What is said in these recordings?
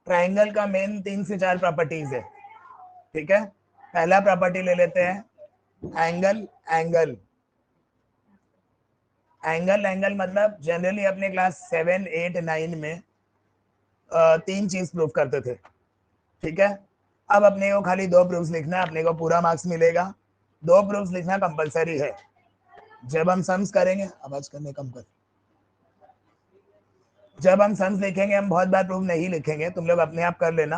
Triangle का main 3 से 4 properties है, ठीक है। पहला प्रॉपर्टी ले लेते हैं, एंगल एंगल एंगल एंगल मतलब जनरली अपने क्लास 7, 8, 9 में 3 चीज प्रूव करते थे, ठीक है। अब अपने को खाली 2 प्रूफ्स लिखना है, अपने को पूरा मार्क्स मिलेगा। 2 प्रूफ्स लिखना कंपलसरी है। जब हम सम्स करेंगे, आवाज करने कम कर, जब हम सम्स लिखेंगे हम बहुत बार प्रूफ नहीं लिखेंगे, तुम लोग अपने आप कर लेना।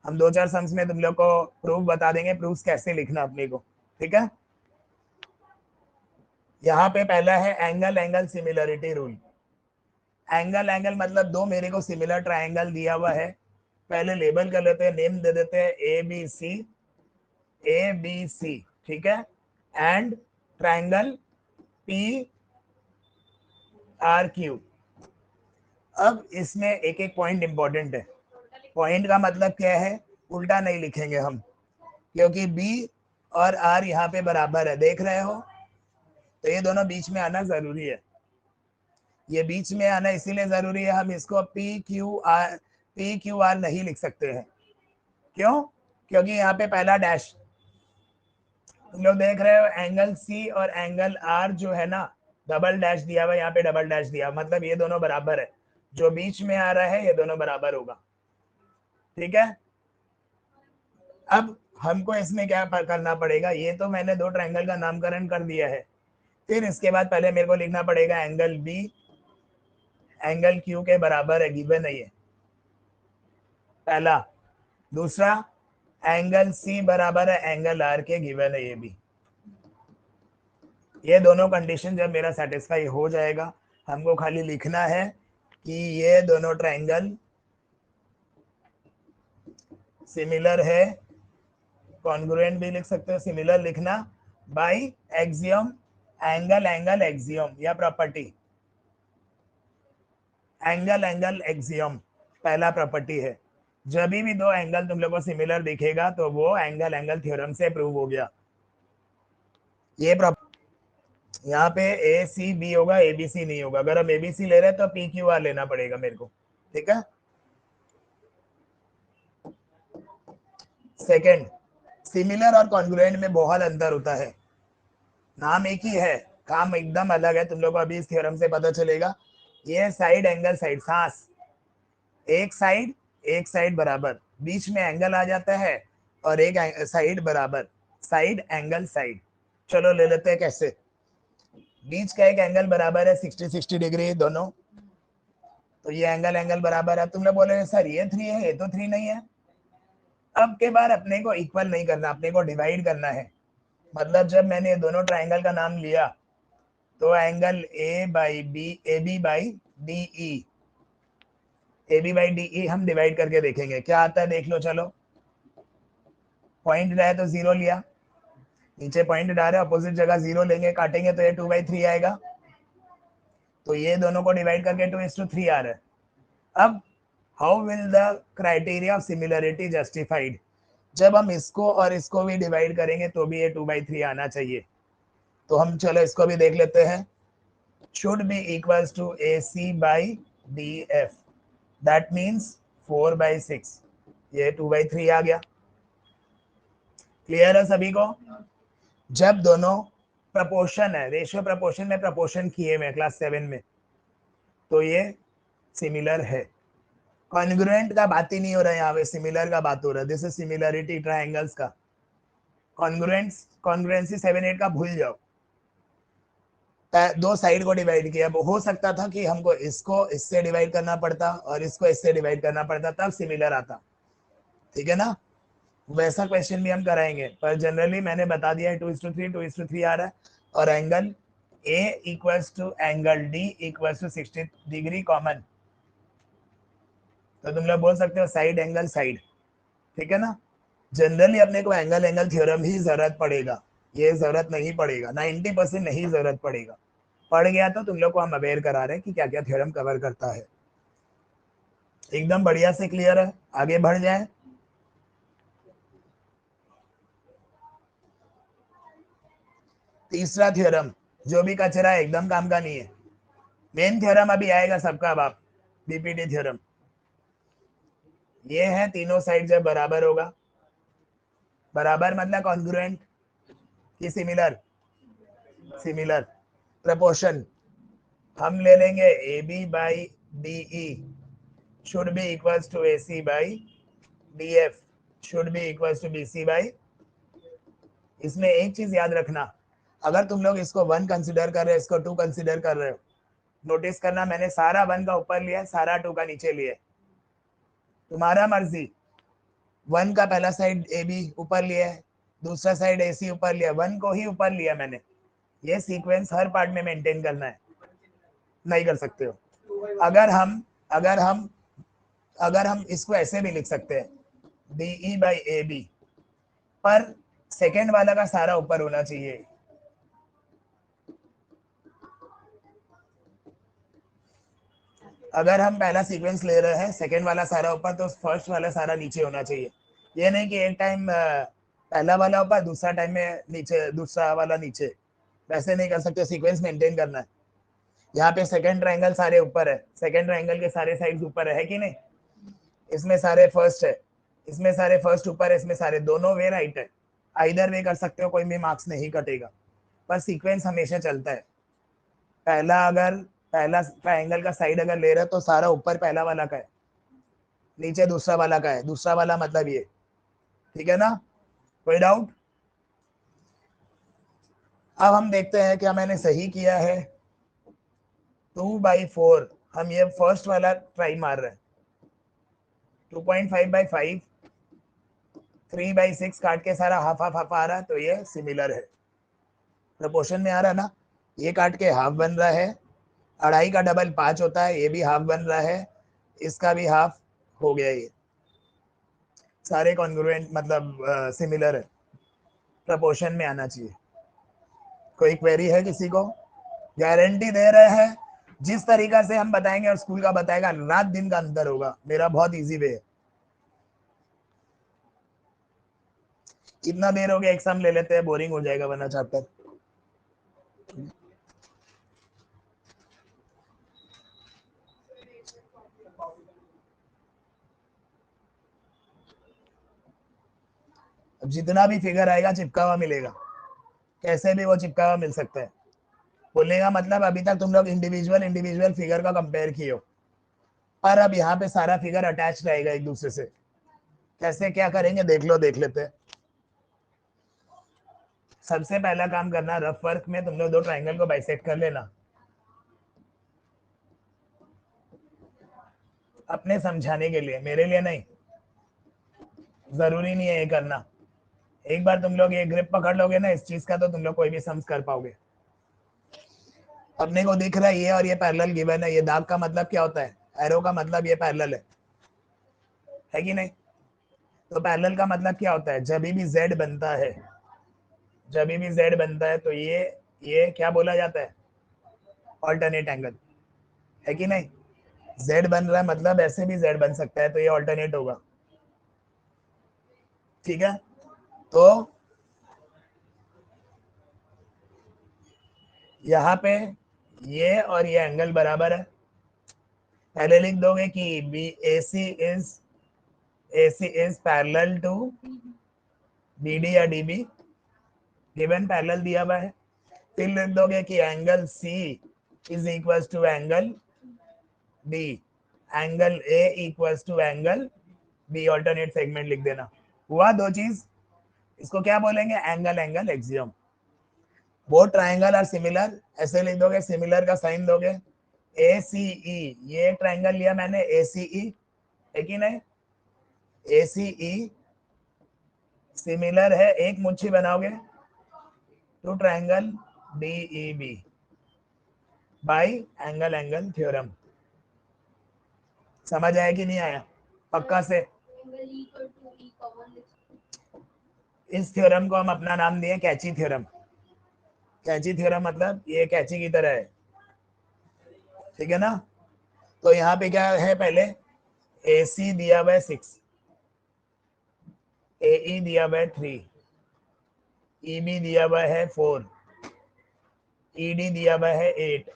हम 2-4 सम्स में तुम लोग को प्रूफ बता देंगे, प्रूफ्स कैसे लिखना अपने को, ठीक है। यहाँ पे पहला है angle angle similarity rule. Angle angle मतलब 2 मेरे को सिमिलर ट्राइंगल दिया हुआ है, पहले लेबल कर लेते हैं, नेम दे देते हैं ए बी सी, ठीक है। And triangle P R Q. अब इसमें एक एक पॉइंट इंपॉर्टेंट है। पॉइंट का मतलब क्या है, उल्टा नहीं लिखेंगे हम, क्योंकि बी और आर यहाँ पे बराबर है, देख रहे हो, तो ये दोनों बीच में आना जरूरी है। ये बीच में आना इसीलिए जरूरी है, हम इसको पी क्यू आर नहीं लिख सकते हैं। क्यों? क्योंकि यहाँ पे पहला डैश, तुम लोग देख रहे हो एंगल सी और एंगल आर जो है ना, डबल डैश दिया हुआ, यहाँ पे डबल डैश दिया, मतलब ये दोनों बराबर है। जो बीच में आ रहा है ये दोनों बराबर होगा, ठीक है। अब हमको इसमें क्या करना पड़ेगा, ये तो मैंने 2 ट्रायंगल का नामकरण कर दिया है, फिर इसके बाद पहले मेरे को लिखना पड़ेगा एंगल बी एंगल क्यू के बराबर है, गिवन है ये पहला। दूसरा, एंगल सी बराबर है एंगल आर के, गिवन है ये भी। ये दोनों कंडीशन जब मेरा सेटिस्फाई हो जाएगा, हमको खाली लिखना है कि ये दोनों ट्रायंगल सिमिलर है, कॉन्ग्रुएंट भी लिख सकते हो, सिमिलर लिखना by axiom angle angle axiom या प्रॉपर्टी। एंगल एंगल एक्सियम पहला प्रॉपर्टी है, जब भी 2 एंगल तुम लोग को सिमिलर दिखेगा तो वो एंगल एंगल थ्योरम से प्रूव हो गया। ये यहाँ पे ए सी बी होगा, ए बी सी नहीं होगा। अगर हम ए बी सी ले रहे हैं तो पी क्यू आर लेना पड़ेगा मेरे को, ठीक है। सेकंड, सिमिलर और कॉन्ग्रुएंट में बहुत अंतर होता है, नाम एक ही है, काम एकदम अलग है। तुम लोग को अभी इस थ्योरम से पता चलेगा। ये साइड एंगल साइड, सांस एक साइड बराबर, बीच में एंगल आ जाता है और एक साइड बराबर, साइड एंगल साइड। चलो ले लेते हैं कैसे। बीच का एक एंगल बराबर है 60 डिग्री दोनों, तो ये एंगल एंगल बराबर है। तुम लोग बोले सर ये 3 है, ये तो 3 नहीं है। अब के बार अपने को इक्वल नहीं करना, अपने को डिवाइड करना है। मतलब जब मैंने ये दोनों ट्राइंगल का नाम लिया तो angle A by B, A B by D E, A B by D E हम डिवाइड करके देखेंगे क्या आता है, देख लो। चलो, पॉइंट रहे तो 0 लिया, नीचे पॉइंट डाले, अपोजिट जगह 0 लेंगे, काटेंगे तो ये 2/3 आएगा। तो ये दोनों को डिवाइड करके 2:3 आ रहा है। अब how will the criteria of similarity justified, जब हम इसको और इसको भी डिवाइड करेंगे तो भी ये 2/3 आना चाहिए। तो हम चलो इसको भी देख लेते हैं। Should be equals to A C by D F, that means 4/6, ये 2/3 आ गया। क्लियर है सभी को? जब दोनों प्रपोर्शन है, रेशियो प्रपोर्शन में प्रपोर्शन किए हुए क्लास 7 में, तो ये सिमिलर है। कॉन्ग्रुएंट का बात ही नहीं हो रहा है यहाँ पे, सिमिलर का बात हो रहा है। दिस इज सिमिलरिटी ट्रायंगल्स का। कॉन्ग्रुएंसी 7, 8 का भूल जाओ, 2 साइड को डिवाइड किया। हो सकता था कि हमको इसको इससे डिवाइड करना पड़ता और इसको इससे डिवाइड करना पड़ता, तब सिमिलर आता, ठीक है ना। वैसा क्वेश्चन भी हम कराएंगे, पर जनरली मैंने बता दिया है 2:3, 2:3 आ रहा है। और angle A equals to angle D equals to 60 degree common, तो तुम लोग बोल सकते हो साइड एंगल साइड, ठीक है ना। जनरली अपने को एंगल एंगल थ्योरम ही जरूरत पड़ेगा, ये जरूरत नहीं पड़ेगा, 90% नहीं जरूरत पड़ेगा। पड़ गया तो तुम लोग को हम अवेयर करा रहे हैं कि क्या क्या थ्योरम कवर करता है। एकदम बढ़िया से क्लियर है, आगे बढ़ जाए। तीसरा थ्योरम, जो भी कचरा है एकदम काम का नहीं है। मेन थ्योरम अभी आएगा सबका बाप, बीपीटी थ्योरम। ये है तीनों साइड जब बराबर होगा, बराबर मतलब कॉन्ग्रुएंट कि सिमिलर, सिमिलर प्रपोर्शन हम ले लेंगे A B by D E should be equals to A C by D F should be equals to B C by. इसमें एक चीज याद रखना, अगर तुम लोग इसको 1 कंसिडर कर रहे हो, इसको 2 कंसिडर कर रहे हो, नोटिस करना मैंने सारा 1 का ऊपर लिया, सारा 2 का नीचे लिया, तुम्हारा मर्जी। 1 का पहला साइड ए बी ऊपर लिया है, दूसरा साइड ए सी ऊपर लिया, 1 को ही ऊपर लिया मैंने। ये सीक्वेंस हर पार्ट में मेंटेन करना है, नहीं कर सकते हो। अगर हम इसको ऐसे भी लिख सकते हैं, D E by A B, पर सेकेंड वाला का सारा ऊपर होना चाहिए। अगर हम पहला सीक्वेंस ले रहे हैं, सेकेंड वाला सारा ऊपर, तो फर्स्ट वाला सारा नीचे होना चाहिए। ये नहीं कि एक टाइम पहला वाला ऊपर, दूसरा टाइम में नीचे, दूसरा वाला नीचे, वैसे नहीं कर सकते। सीक्वेंस मेंटेन करना है। यहाँ पे सेकेंड ट्रायंगल सारे ऊपर है, सेकेंड ट्रायंगल के सारे साइड्स ऊपर है कि नहीं? इसमें सारे फर्स्ट है, इसमें सारे फर्स्ट ऊपर है, इसमें सारे, दोनों वे राइट है। आइदर वे कर सकते हो, कोई भी मार्क्स नहीं कटेगा, पर सीक्वेंस हमेशा चलता है। पहला ट्रायंगल का साइड अगर ले रहे हो तो सारा ऊपर पहला वाला का है, नीचे दूसरा वाला का है, दूसरा वाला मतलब ये, ठीक है ना? कोई डाउट? अब हम देखते हैं क्या मैंने सही किया है। 2/4 हम ये फर्स्ट वाला ट्राई मार रहे हैं। 2.5/5 3/6 काट के सारा हाफ हाफ हाफ आ रहा है, तो ये सिमिलर है, प्रपोर्शन में आ रहा है ना। ये काट के हाफ बन रहा है, 2.5 का डबल 5 होता है, ये भी हाफ बन रहा है, इसका भी हाफ हो गया। ये सारे कॉन्ग्रुएंट मतलब सिमिलर है, प्रपोर्शन में आना चाहिए। कोई क्वेरी है किसी को? गारंटी दे रहे हैं, जिस तरीका से हम बताएंगे और स्कूल का बताएगा, रात दिन का अंतर होगा। मेरा बहुत इजी वे है। कितना देर हो गया? एग्जाम ले लेते हैं, बोरिंग हो जाएगा वरना चैप्टर। अब जितना भी फिगर आएगा चिपका हुआ मिलेगा, कैसे भी वो चिपका हुआ मिल सकता है। बोलने का मतलब अभी तक तुम लोग इंडिविजुअल फिगर का कंपेयर किए हो, पर अब यहाँ पे सारा फिगर अटैच रहेगा एक दूसरे से। कैसे क्या करेंगे देख लेते हैं। सबसे पहला काम करना, रफ वर्क में तुम लोग 2 ट्रायंगल को बाइसेक्ट कर लेना, अपने समझाने के लिए, मेरे लिए नहीं। जरूरी नहीं है ये करना। एक बार तुम लोग ये ग्रिप पकड़ लोगे ना इस चीज का, तो तुम लोग कोई भी सम्स कर पाओगे। अपने को दिख रहा है ये और ये पैरेलल गिवन है। ये दाग का मतलब क्या होता है? एरो का मतलब ये पैरेलल है कि नहीं? तो पैरेलल का मतलब क्या होता है? जब भी जेड बनता है, जब भी जेड बनता है, तो ये क्या बोला जाता है? ऑल्टरनेट एंगल, है कि नहीं? जेड बन रहा है मतलब ऐसे भी जेड बन सकता है, तो ये ऑल्टरनेट होगा, ठीक है? तो यहाँ पे ये और ये एंगल बराबर है। पहले लिख दोगे कि B AC is parallel to BD या DB, गिवन पैरेलल दिया हुआ है। फिर लिख दोगे कि angle C is equal to angle D, angle A equal to angle B, alternate segment लिख देना। हुआ 2 चीज। इसको क्या बोलेंगे? Angle axiom. वो ट्राइंगल आर सिमिलर, ऐसे लिख दोगे, सिमिलर का साइन दोगे। ACE, ये ट्राइंगल लिया मैंने ACE, है कि नहीं? ACE सिमिलर है, एक मुच्छी बनाओगे two triangle DEB by angle theorem. समझ आया कि नहीं आया? पक्का से? इस थ्योरम को हम अपना नाम दिए कैची थ्योरम। कैची थ्योरम मतलब ये कैची की तरह है, ठीक है ना? तो यहाँ पे क्या है? पहले AC दिया हुआ है 6, AE दिया हुआ है 3, EB दिया हुआ है 4, ED दिया हुआ है 8,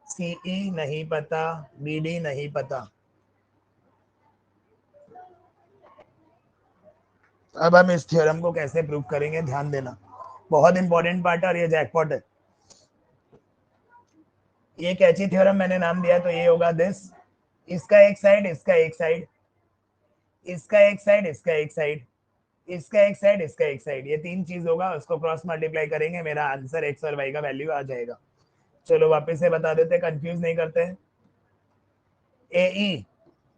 CE नहीं पता, BD नहीं पता। अब हम इस थ्योरम को कैसे प्रूव करेंगे, ध्यान देना, बहुत इंपॉर्टेंट पार्ट है और ये जैकपॉट है। ये कैची थ्योरम मैंने नाम दिया तो ये होगा दिस, इसका एक साइड, इसका एक साइड, इसका एक साइड, इसका एक साइड, इसका एक साइड, इसका एक साइड, ये तीन चीज होगा, उसको क्रॉस मल्टीप्लाई करेंगे, मेरा आंसर एक्स और वाई का वैल्यू आ जाएगा। चलो वापस से बता देते, कंफ्यूज नहीं करते हैं। ए ई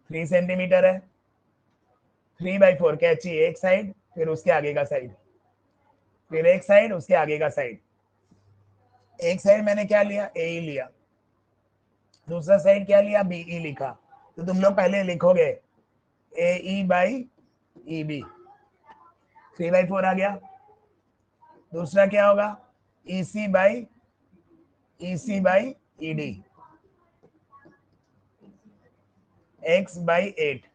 3 सेंटीमीटर है, 3/4 कैची एक साइड, फिर उसके आगे का साइड, फिर एक साइड, उसके आगे का साइड। एक साइड मैंने क्या लिया, ए ई लिया, दूसरा साइड क्या लिया, बी ई लिखा। तो तुम लोग पहले लिखोगे ए ई बाई ई बी, 3/4 आ गया। दूसरा क्या होगा, E C by E D, X by 8।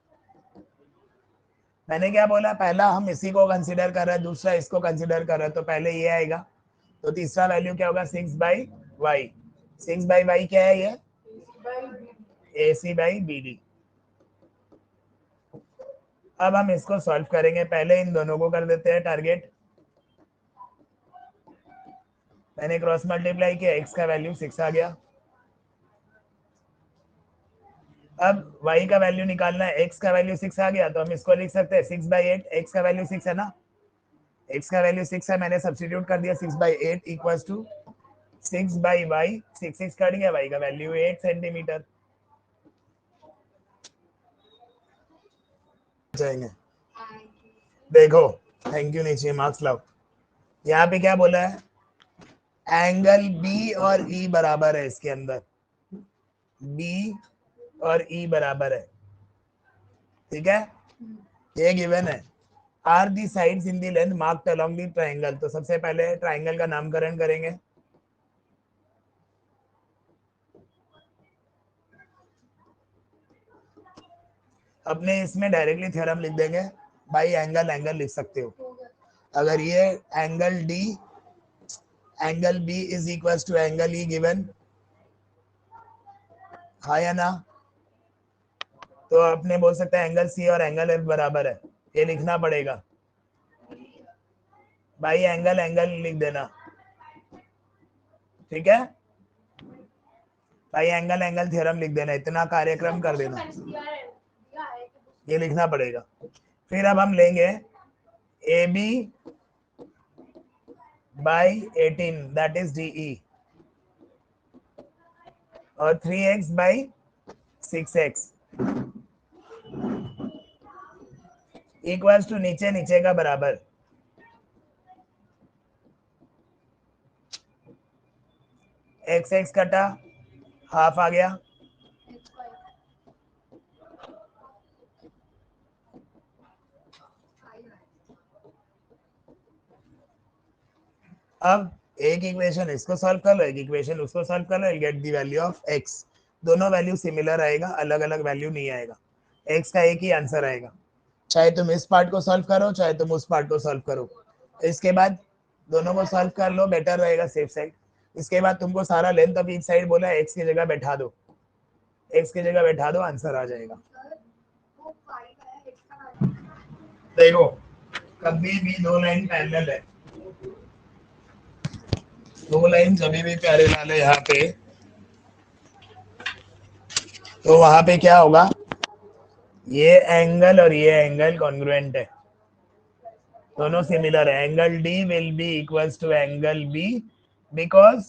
मैंने क्या बोला, पहला हम इसी को कंसिडर कर रहे हैं, दूसरा इसको कंसिडर कर रहे हैं, तो पहले ये आएगा, तो तीसरा वैल्यू क्या होगा, 6/y। 6/y क्या है, ये ए सी बाई बी डी। अब हम इसको सॉल्व करेंगे, पहले इन दोनों को कर देते हैं टारगेट। मैंने क्रॉस मल्टीप्लाई किया, x का वैल्यू 6 आ गया। अब y का वैल्यू निकालना है, x का वैल्यू 6 आ गया, तो हम इसको लिख सकते हैं 6/8, x का वैल्यू 6 है ना, x का वैल्यू 6 है, मैंने सब्स्टिट्यूट कर दिया 6/8 इक्वल्स टू 6/y, 6 कट गया, y का वैल्यू 8 सेंटीमीटर जाएंगे। देखो, थैंक यू नीचे मार्क्स लाओ। यहाँ पे क्या बोला है, एंगल बी और ई बराबर है, इसके अंदर बी और ई बराबर है, ठीक है, ये गिवन है। Are the sides in the length marked along the triangle, तो सबसे पहले ट्रायंगल का नामकरण करेंगे। अपने इसमें डायरेक्टली थ्योरम लिख देंगे, बाई एंगल एंगल लिख सकते हो। अगर ये angle D, angle B is equal to angle E given, हाँ या ना, तो अपने बोल सकते हैं एंगल सी और एंगल एफ बराबर है, ये लिखना पड़ेगा, भाई एंगल एंगल लिख देना, ठीक है भाई, एंगल एंगल थ्योरम लिख देना, इतना कार्यक्रम कर देना, ये लिखना पड़ेगा। फिर अब हम लेंगे A B by 18 that is D E, और 3x by 6x equals to नीचे नीचे का बराबर, एक्स एक्स कटा, हाफ आ गया, अब एक इक्वेशन इसको सॉल्व कर लो, एक इक्वेशन उसको सॉल्व कर लो, get the value of x। दोनों वैल्यू सिमिलर आएगा, अलग अलग वैल्यू नहीं आएगा, x का एक ही आंसर आएगा, चाहे तुम इस पार्ट को सॉल्व करो, चाहे तुम उस पार्ट को सॉल्व करो। इसके बाद दोनों को सॉल्व कर लो, बेटर रहेगा, सेफ साइड। इसके बाद तुमको सारा लेंथ ऑफ ईच साइड बोला है, x की जगह बैठा दो, x की जगह बैठा दो, आंसर आ जाएगा। देखो, कभी भी दो लाइन पैरेलल है, दो लाइन कभी भी पैरेलल है यहाँ पे, तो वहां पे क्या होगा, ये एंगल और ये एंगल कॉन्ग्रुएंट है, दोनों सिमिलर है। Angle D will be equals to angle B because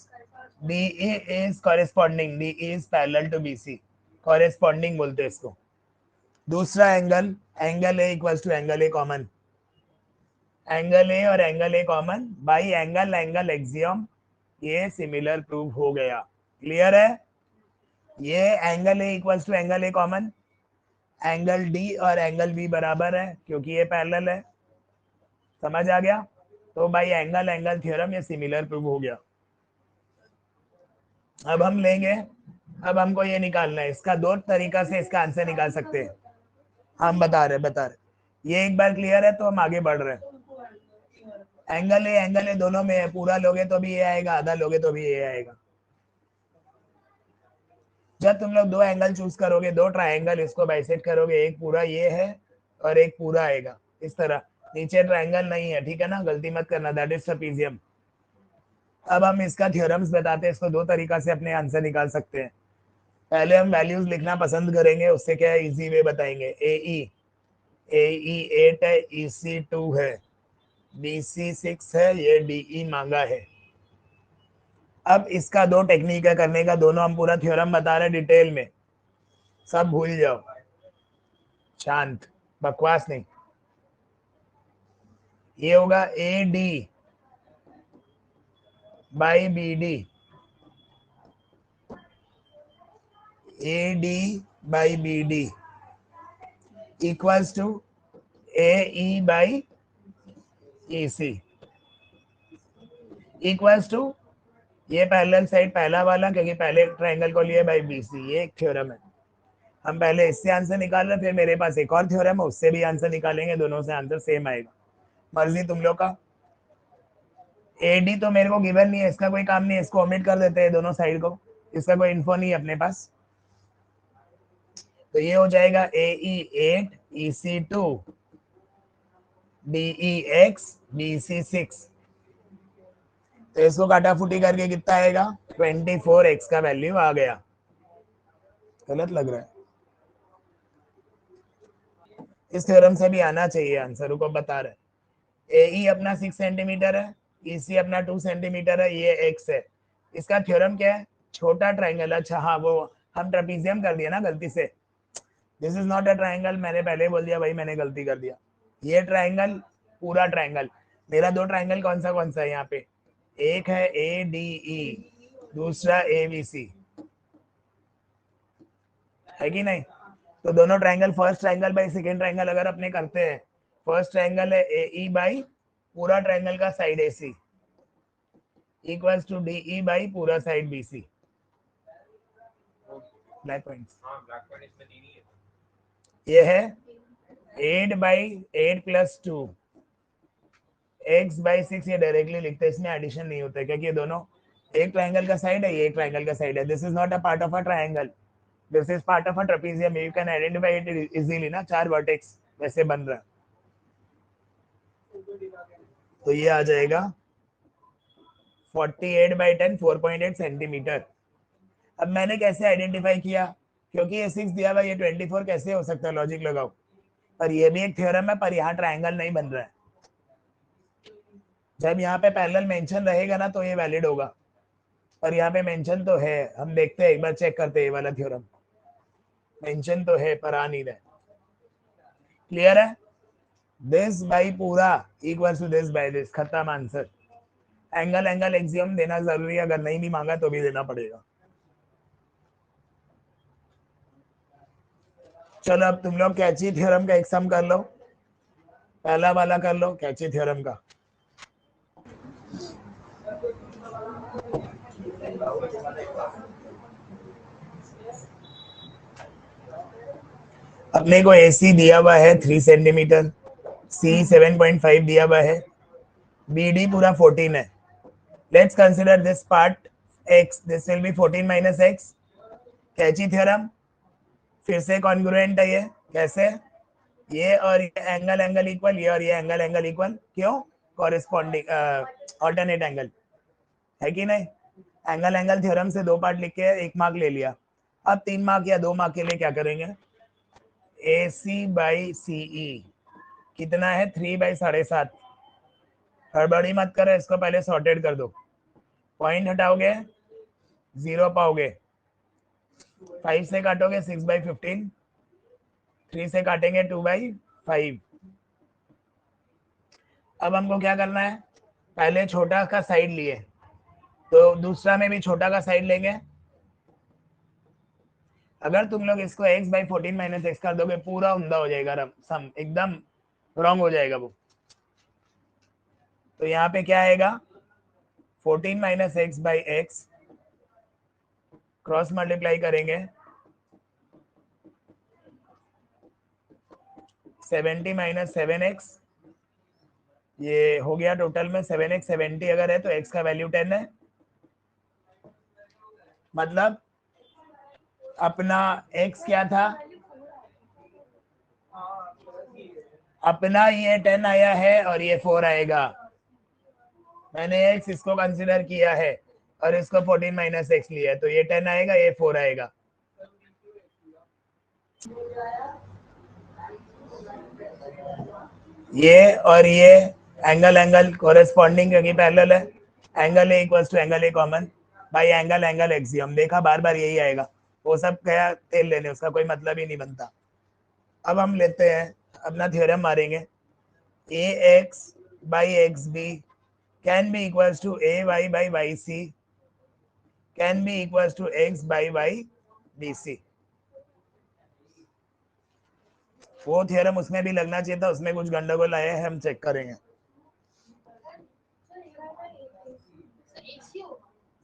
D is corresponding, D is parallel to B C, corresponding बोलते हैं इसको। दूसरा angle, angle A equals to angle A common, angle A और angle A common by angle angle axiom, ये similar prove हो गया, clear है। ये angle A equals to angle A common, angle D और एंगल बी बराबर है क्योंकि ये पैरेलल है, समझ आ गया। तो भाई एंगल एंगल थ्योरम ये सिमिलर प्रूव हो गया। अब हम लेंगे, अब हमको ये निकालना है, इसका दो तरीका से इसका आंसर निकाल सकते हैं, हम बता रहे ये एक बार क्लियर है तो हम आगे बढ़ रहे हैं। एंगल ए दोनों में है, पूरा लोगे तो भी ये आएगा, आधा लोगे तो भी ये आएगा। जब तुम लोग दो एंगल चूज करोगे, दो ट्रायंगल, इसको बाइसेक्ट करोगे, एक पूरा ये है और एक पूरा आएगा, इस तरह नीचे ट्रायंगल नहीं है, ठीक है ना, गलती मत करना, दैट इज ट्रेपेजियम। अब हम इसका थ्योरम्स बताते हैं, इसको दो तरीका से अपने आंसर निकाल सकते हैं। पहले हम वैल्यूज लिखना पसंद करेंगे, उससे क्या है इजी वे बताएंगे। ए ई 8 है, ई सी 2 है, बी सी 6 है, ये डी ई मांगा है। अब इसका दो टेक्निक है करने का, दोनों हम पूरा थ्योरम बता रहे हैं डिटेल में, सब भूल जाओ, शांत, बकवास नहीं। ये होगा A D by B D, A D by B D equals to A E by E C equals to ये पैरेलल साइड पहला वाला, क्योंकि पहले ट्रायंगल को लिए बाई बी सी, ये एक थ्योरम है। हम पहले इससे आंसर निकाल रहे, फिर मेरे पास एक और थ्योरम है, उससे भी आंसर निकालेंगे, दोनों से आंसर सेम आएगा, मर्जी तुम लोग का। एडी तो मेरे को गिवन नहीं है, इसका कोई काम नहीं है, इसको ओमिट कर देते हैं दोनों साइड को, इसका कोई इन्फो नहीं है अपने पास। तो ये हो जाएगा A E 8 E C 2 D E X B C 6। तो इसको काटाफूटी करके कितना आएगा, 24x का वैल्यू आ गया। गलत लग रहा है, इस थ्योरम से भी आना चाहिए आंसर को बता रहे। ए ई अपना 6 सेंटीमीटर है, ई सी अपना 2 सेंटीमीटर है, ये x है। इसका थ्योरम क्या है, छोटा ट्राइंगल। अच्छा हाँ, वो हम ट्रेपेजियम कर दिया ना गलती से, this is not a triangle, मैंने पहले बोल दिया भाई, मैंने गलती कर दिया। ये ट्राइंगल पूरा ट्राइंगल, मेरा दो ट्राइंगल कौन सा है यहाँ पे, एक है ए डी ई, दूसरा ए बी सी, है कि नहीं। तो दोनों triangle, first triangle by second triangle अगर अपने करते हैं, फर्स्ट ट्राइंगल है ए ई बाई पूरा ट्राइंगल का side A C equals to D E by पूरा side B C. Black points ये है 8 बाई 8 प्लस 2 x बाई 6, ये डायरेक्टली लिखते हैं, इसमें एडिशन नहीं होता है, क्योंकि ये दोनों एक ट्राइंगल का साइड है, ये एक ट्राइंगल का साइड है। This is not a part of a triangle, this is part of a trapezium, you can identify it easily ना, 4 वर्टेक्स वैसे बन रहा। तो ये आ जाएगा 48 बाई 10 4.8 सेंटीमीटर। अब मैंने कैसे आइडेंटिफाई किया, क्योंकि ये 6 दिया हुआ, ये 24 कैसे हो सकता है, लॉजिक लगाओ। पर ये भी एक थ्योरम है, पर यहाँ ट्राइंगल नहीं बन रहा है। जब यहाँ पे पैरेलल मेंशन रहेगा ना तो ये वैलिड होगा, पर यहाँ पे मेंशन तो है, हम देखते हैं एक बार, चेक करते हैं ये वाला थ्योरम, मेंशन तो है पर आ नहीं रहा। क्लियर है, दिस बाई पूरा equal to this by this, खत्म आंसर। एंगल एंगल एक्सियम देना जरूरी है, अगर नहीं भी मांगा तो भी देना पड़ेगा। चलो अब तुम लोग कैची थ्योरम का एक सम कर लो, पहला वाला कर लो कैची थ्योरम का। अपने को एसी दिया हुआ है 3 सेंटीमीटर, सी 7.5 दिया हुआ है, बी डी पूरा 14 है। Let's consider this part x, this will be 14 minus x। Catchy theorem फिर से कॉन्ग्रुएंट है, ये कैसे, ये और ये एंगल एंगल इक्वल, ये और ये एंगल एंगल इक्वल, क्यों, कॉरेस्पॉन्डिंग ऑल्टरनेट एंगल, है कि नहीं। एंगल एंगल थ्योरम से दो पार्ट लिख के 1 मार्क ले लिया। अब 3 मार्क या 2 मार्क के लिए क्या करेंगे, ए सी बाई सी ई कितना है, 3 बाई 7.5। हड़बड़ी मत करो, इसको पहले सॉर्टेड कर दो, पॉइंट हटाओगे 0 पाओगे, 5 से काटोगे 6 बाई 15, 3 से काटेंगे 2 बाई 5। अब हमको क्या करना है, पहले छोटा का साइड लिए, तो दूसरा में भी छोटा का साइड लेंगे। अगर तुम लोग इसको x बाई 14 माइनस एक्स कर दोगे, पूरा उमदा हो जाएगा, सम एकदम रॉन्ग हो जाएगा वो। तो यहाँ पे क्या आएगा, 14 minus x by x, cross multiply करेंगे 70 माइनस 7x, ये हो गया टोटल में 7x 70 अगर है तो x का वैल्यू 10 है, मतलब अपना x क्या था, अपना ये 10 आया है और ये 4 आएगा, मैंने x इसको कंसिडर किया है और इसको 14 माइनस एक्स लिया है, तो ये 10 आएगा, ये 4 आएगा। ये और ये एंगल एंगल कोरेस्पॉन्डिंग क्योंकि पैरेलल है, angle A equals to angle A common by angle angle axiom. देखा बार बार यही आएगा, वो सब क्या तेल लेने, उसका कोई मतलब ही नहीं बनता। अब हम लेते हैं अपना थ्योरम मारेंगे, A X by X B can be equals to A Y by Y C can be equals to X by Y B C. वो थ्योरम उसमें भी लगना चाहिए था, उसमें कुछ गंडगोल आया है, हम चेक करेंगे।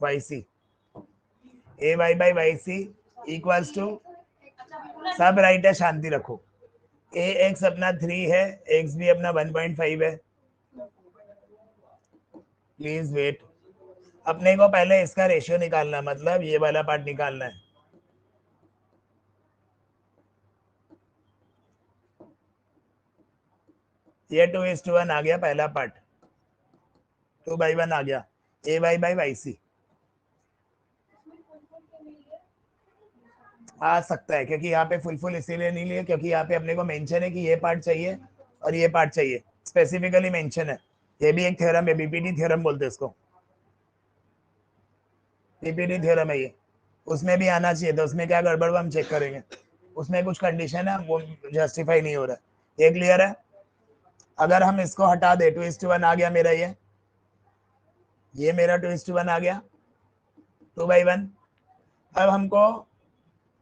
Y C A Y by Y C equals to, सब राइट है, शांति रखो। ए एक्स अपना 3 है, एक्स भी अपना 1.5 है। प्लीज वेट, अपने को पहले इसका रेशियो निकालना, मतलब ये वाला पार्ट निकालना है। ये 2:1 आ गया पहला पार्ट, 2/1 आ गया, ए वाई बाई वाई सी आ सकता है, क्योंकि यहाँ पे फुल इसीलिए नहीं लिए क्योंकि यहाँ पे अपने को मेंशन है कि ये पार्ट चाहिए और ये पार्ट चाहिए, स्पेसिफिकली मेंशन है। ये भी एक थ्योरम है, बीपीटी थ्योरम बोलते हैं इसको, बीपीटी थ्योरम है ये, उसमें भी आना चाहिए था। उसमें क्या गड़बड़ हम चेक करेंगे, उसमें कुछ कंडीशन है वो जस्टिफाई नहीं हो रहा है। ये क्लियर है? अगर हम इसको हटा दे, 2:1 आ गया मेरा, ये मेरा 2:1 आ गया, 2/1। अब हमको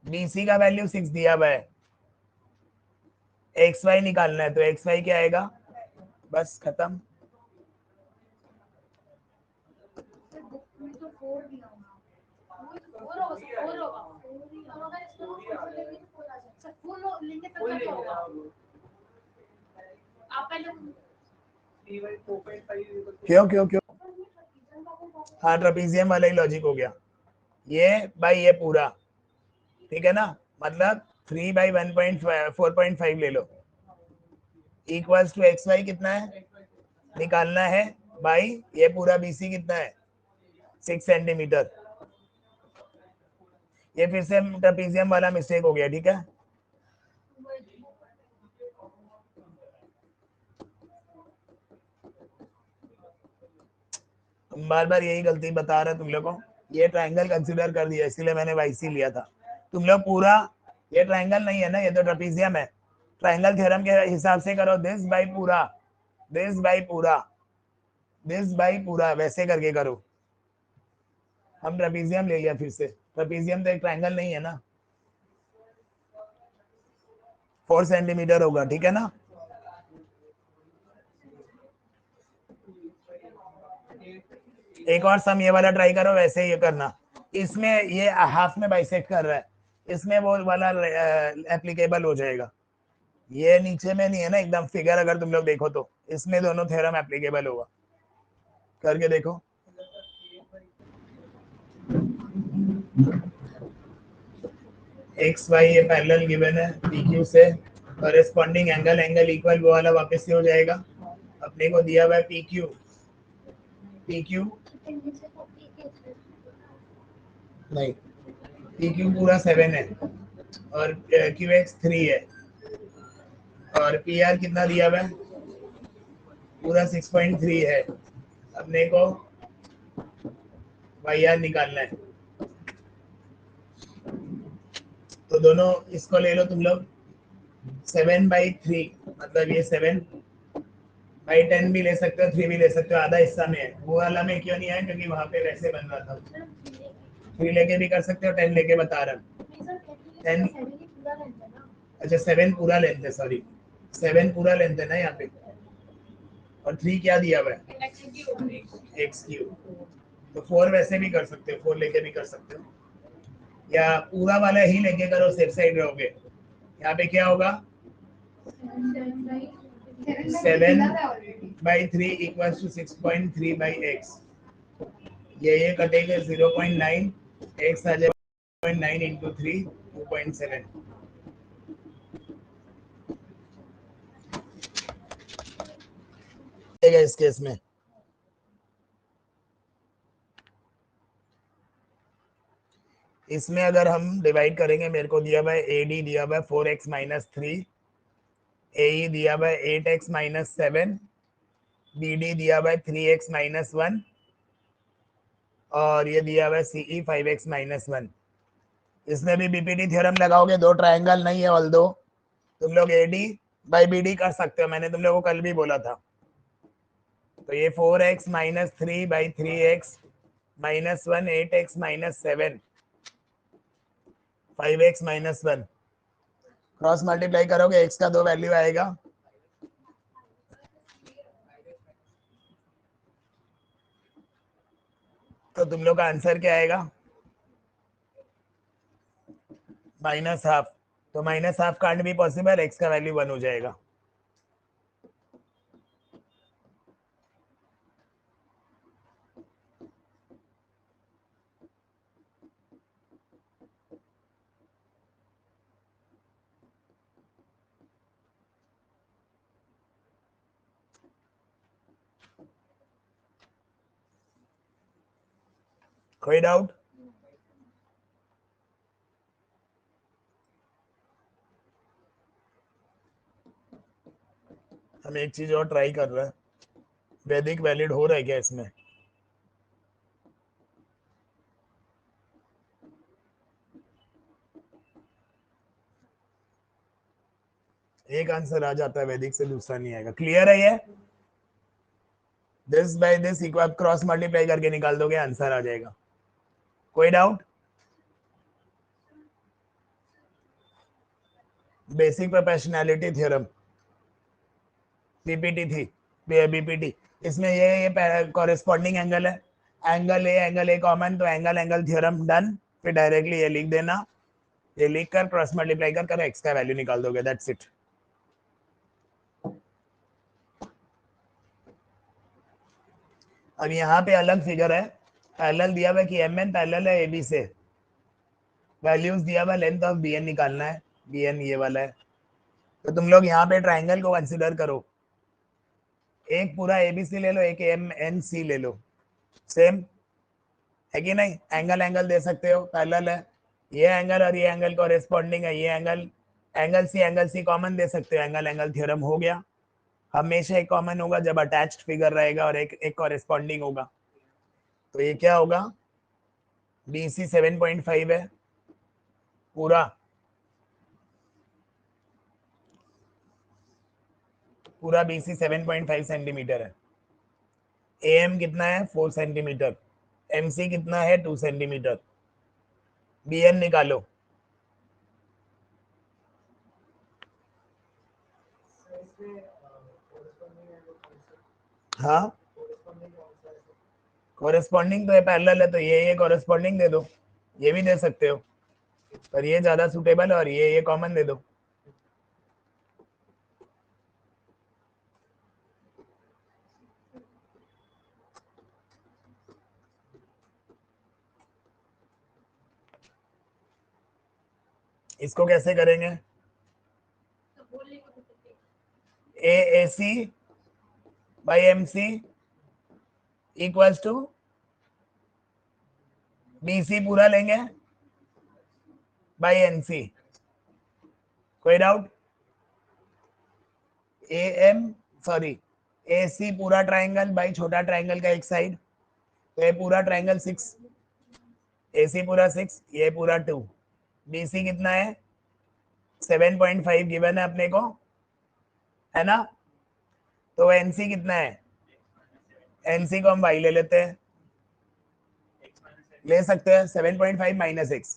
BC का वैल्यू 6 दिया हुआ है, XY निकालना है, तो XY क्या आएगा, बस खत्म। क्यों क्यों क्यों? हाँ, ट्रेपेजियम वाला ही लॉजिक हो गया, ये बाई ये पूरा, ठीक है ना, मतलब 3/1.4.5 ले लो, इक्वल्स टू XY कितना है निकालना है, बाई ये पूरा BC कितना है 6 सेंटीमीटर। ये फिर से ट्रेपेजियम वाला मिस्टेक हो गया, ठीक है। बार बार यही गलती बता रहा तुम लोग को, ये ट्रायंगल कंसीडर कर दिया इसीलिए मैंने वाईसी लिया था। तुम लोग पूरा, ये ट्रायंगल नहीं है ना, ये तो ट्रेपेजियम है, ट्रायंगल थ्योरम के हिसाब से करो, दिस बाई पूरा, दिस बाई पूरा, दिस बाई पूरा, वैसे करके करो। हम ट्रेपेजियम ले लिया फिर से, ट्रेपेजियम तो एक ट्रायंगल नहीं है ना, 4 सेंटीमीटर होगा, ठीक है ना। एक और सम ये वाला ट्राई करो, वैसे ये करना, इसमें ये हाफ में बाइसेक्ट कर रहा है, इसमें वो वाला एप्लीकेबल हो जाएगा। ये नीचे में नहीं है ना एकदम फिगर, अगर तुम लोग देखो तो इसमें दोनों थ्योरम एप्लीकेबल होगा, करके देखो। एक्स वाई ये पैरेलल गिवन है, PQ से कॉरेस्पॉन्डिंग एंगल एंगल इक्वल, वो वाला वापस से हो जाएगा। अपने को दिया हुआ है PQ, PQ नहीं, PQ पूरा 7 है और QX 3 है, और PR कितना दिया हुआ है, पूरा 6.3 है। अपने को YR निकालना है, तो दोनों इसको ले लो तुम लोग, 7/3, मतलब ये 7/10 भी ले सकते हो, 3 भी ले सकते हो, आधा हिस्सा में है, वो वाला में क्यों नहीं है क्योंकि वहां पे वैसे बन रहा था। 3 लेके भी कर सकते हो, 10 लेके बता रहा हूँ, 10, अच्छा 7 पूरा लेंथ है, सॉरी 7 पूरा लेंथ है ना यहाँ पे, और 3 क्या दिया हुआ है x3, तो 4 वैसे भी कर सकते हो, 4 लेके भी कर सकते हो, या पूरा वाला ही लेके करो, सेफ साइड रहोगे। यहाँ पे क्या होगा, 7/3 इक्वल्स टू 6.3/x, ये कटेगा 0.9, x आ जाएगा 0.9 इंटू 3, 2.7। इस केस में इसमें अगर हम डिवाइड करेंगे, मेरे को दिया हुआ है AD दिया हुआ है 4x माइनस 3, AE दिया हुआ है 8x माइनस 7, BD दिया हुआ है 3x माइनस 1 और ये दिया हुआ है CE 5x माइनस 1। इसमें भी BPD थ्योरम लगाओगे, दो ट्रायंगल नहीं है, ऑल दो तुम लोग AD बाई BD कर सकते हो, मैंने तुम लोगों को कल भी बोला था। तो ये 4x minus 3 by 3x minus 1, 8x minus 7, 5x minus 1, cross multiply करोगे x का 2 वैल्यू आएगा, तो तुम लोग का आंसर क्या आएगा? Minus half. तो माइनस हाफ कांट भी पॉसिबल, x का वैल्यू 1 हो जाएगा। कोई डाउट? हम एक चीज और ट्राई कर रहे हैं, वैदिक वैलिड हो रहा है क्या इसमें? एक आंसर आ जाता है वैदिक से, दूसरा नहीं आएगा। क्लियर है ये? This by this equal, cross multiply करके निकाल दोगे, आंसर आ जाएगा। कोई doubt? Basic proportionality theorem, BPT थी, बीपीटी। इसमें ये कॉरेस्पॉन्डिंग एंगल है, एंगल ए कॉमन, तो एंगल थ्योरम डन। फिर डायरेक्टली ये लिख देना, ये लिख कर क्रॉस मल्टीप्लाई कर एक्स का वैल्यू निकाल दोगे, दैट्स इट। अब यहाँ पे अलग फिगर है, पैरेलल दिया हुआ कि MN पैरेलल है AB से, वैल्यूज दिया हुआ लेंथ ऑफ BN निकालना है, BN ये वाला है। तो तुम लोग यहाँ पे ट्राइंगल को कंसिडर करो, एक पूरा ABC ले लो, एक MNC ले लो, सेम है कि नहीं? एंगल दे सकते हो, पैरेलल है, ये एंगल और ये एंगल कॉरेस्पॉन्डिंग है, ये एंगल सी कॉमन दे सकते हो, एंगल थ्योरम हो गया। हमेशा एक कॉमन होगा जब अटैच्ड फिगर रहेगा और एक कॉरेस्पॉन्डिंग होगा। तो ये क्या होगा? BC 7.5 है पूरा BC 7.5 सेंटीमीटर है। AM कितना है? 4 सेंटीमीटर। MC कितना है? 2 सेंटीमीटर। BN निकालो। हाँ, कॉरेस्पॉन्डिंग तो है, पैरेलल है, तो ये कॉरेस्पॉन्डिंग दे दो, ये भी दे सकते हो, पर ये ज्यादा सुटेबल है, और ये कॉमन दे दो। इसको कैसे करेंगे? AAC by MC equals to BC पूरा लेंगे बाई NC। कोई डाउट? AC पूरा ट्राइंगल बाई छोटा ट्राइंगल का एक साइड, तो ये पूरा ट्राइंगल 6, AC पूरा 6, ये पूरा 2, BC कितना है? 7.5 गिवन है अपने को, है ना? तो NC कितना है? NC को हम y ले लेते हैं, ले सकते हैं 7.5 माइनस x,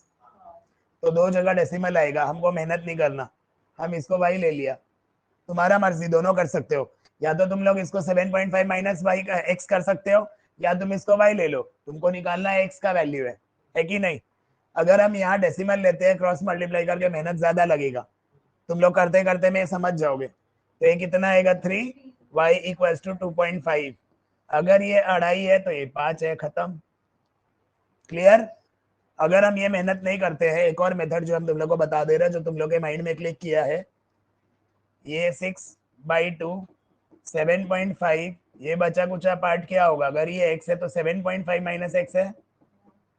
तो दो जगह डेसिमल आएगा, हमको मेहनत नहीं करना, हम इसको y ले लिया। तुम्हारा मर्जी, दोनों कर सकते हो, या तो तुम लोग इसको 7.5 माइनस x कर सकते हो, या तुम इसको y ले लो, तुमको निकालना है x का वैल्यू है कि नहीं? अगर हम यहाँ डेसिमल लेते हैं क्रॉस मल्टीप्लाई करके, मेहनत ज्यादा लगेगा, तुम लोग करते करते में समझ जाओगे। तो ये कितना आएगा? 3, y इक्वल्स टू 2.5। अगर ये 2.5 है तो ये 5 है, खत्म। क्लियर? अगर हम ये मेहनत नहीं करते हैं, एक और मेथड जो हम तुम लोग को बता दे रहे हैं, जो तुम लोग के माइंड में क्लिक किया है, ये 6/2 7.5 ये बचा कुचा पार्ट क्या होगा? अगर ये x है तो 7.5 माइनस एक्स है।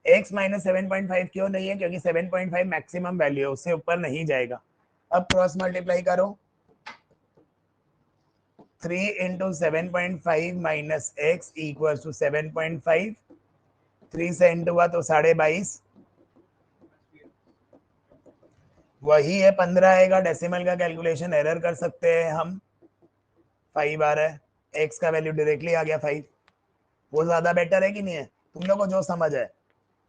x माइनस 7.5 क्यों नहीं है? क्योंकि 7.5 मैक्सिमम वैल्यू है, उससे ऊपर नहीं जाएगा। अब क्रॉस मल्टीप्लाई करो, 3 into 7.5 minus X equal to 7.5, 3 से इंटू हुआ तो 22.5, वही है 15 आएगा। डेसिमल का कैलकुलेशन एरर कर सकते हैं हम, 5 आ रहा है, एक्स का वैल्यू डायरेक्टली आ गया 5। वो ज्यादा बेटर है कि नहीं है? तुम लोग को जो समझ है,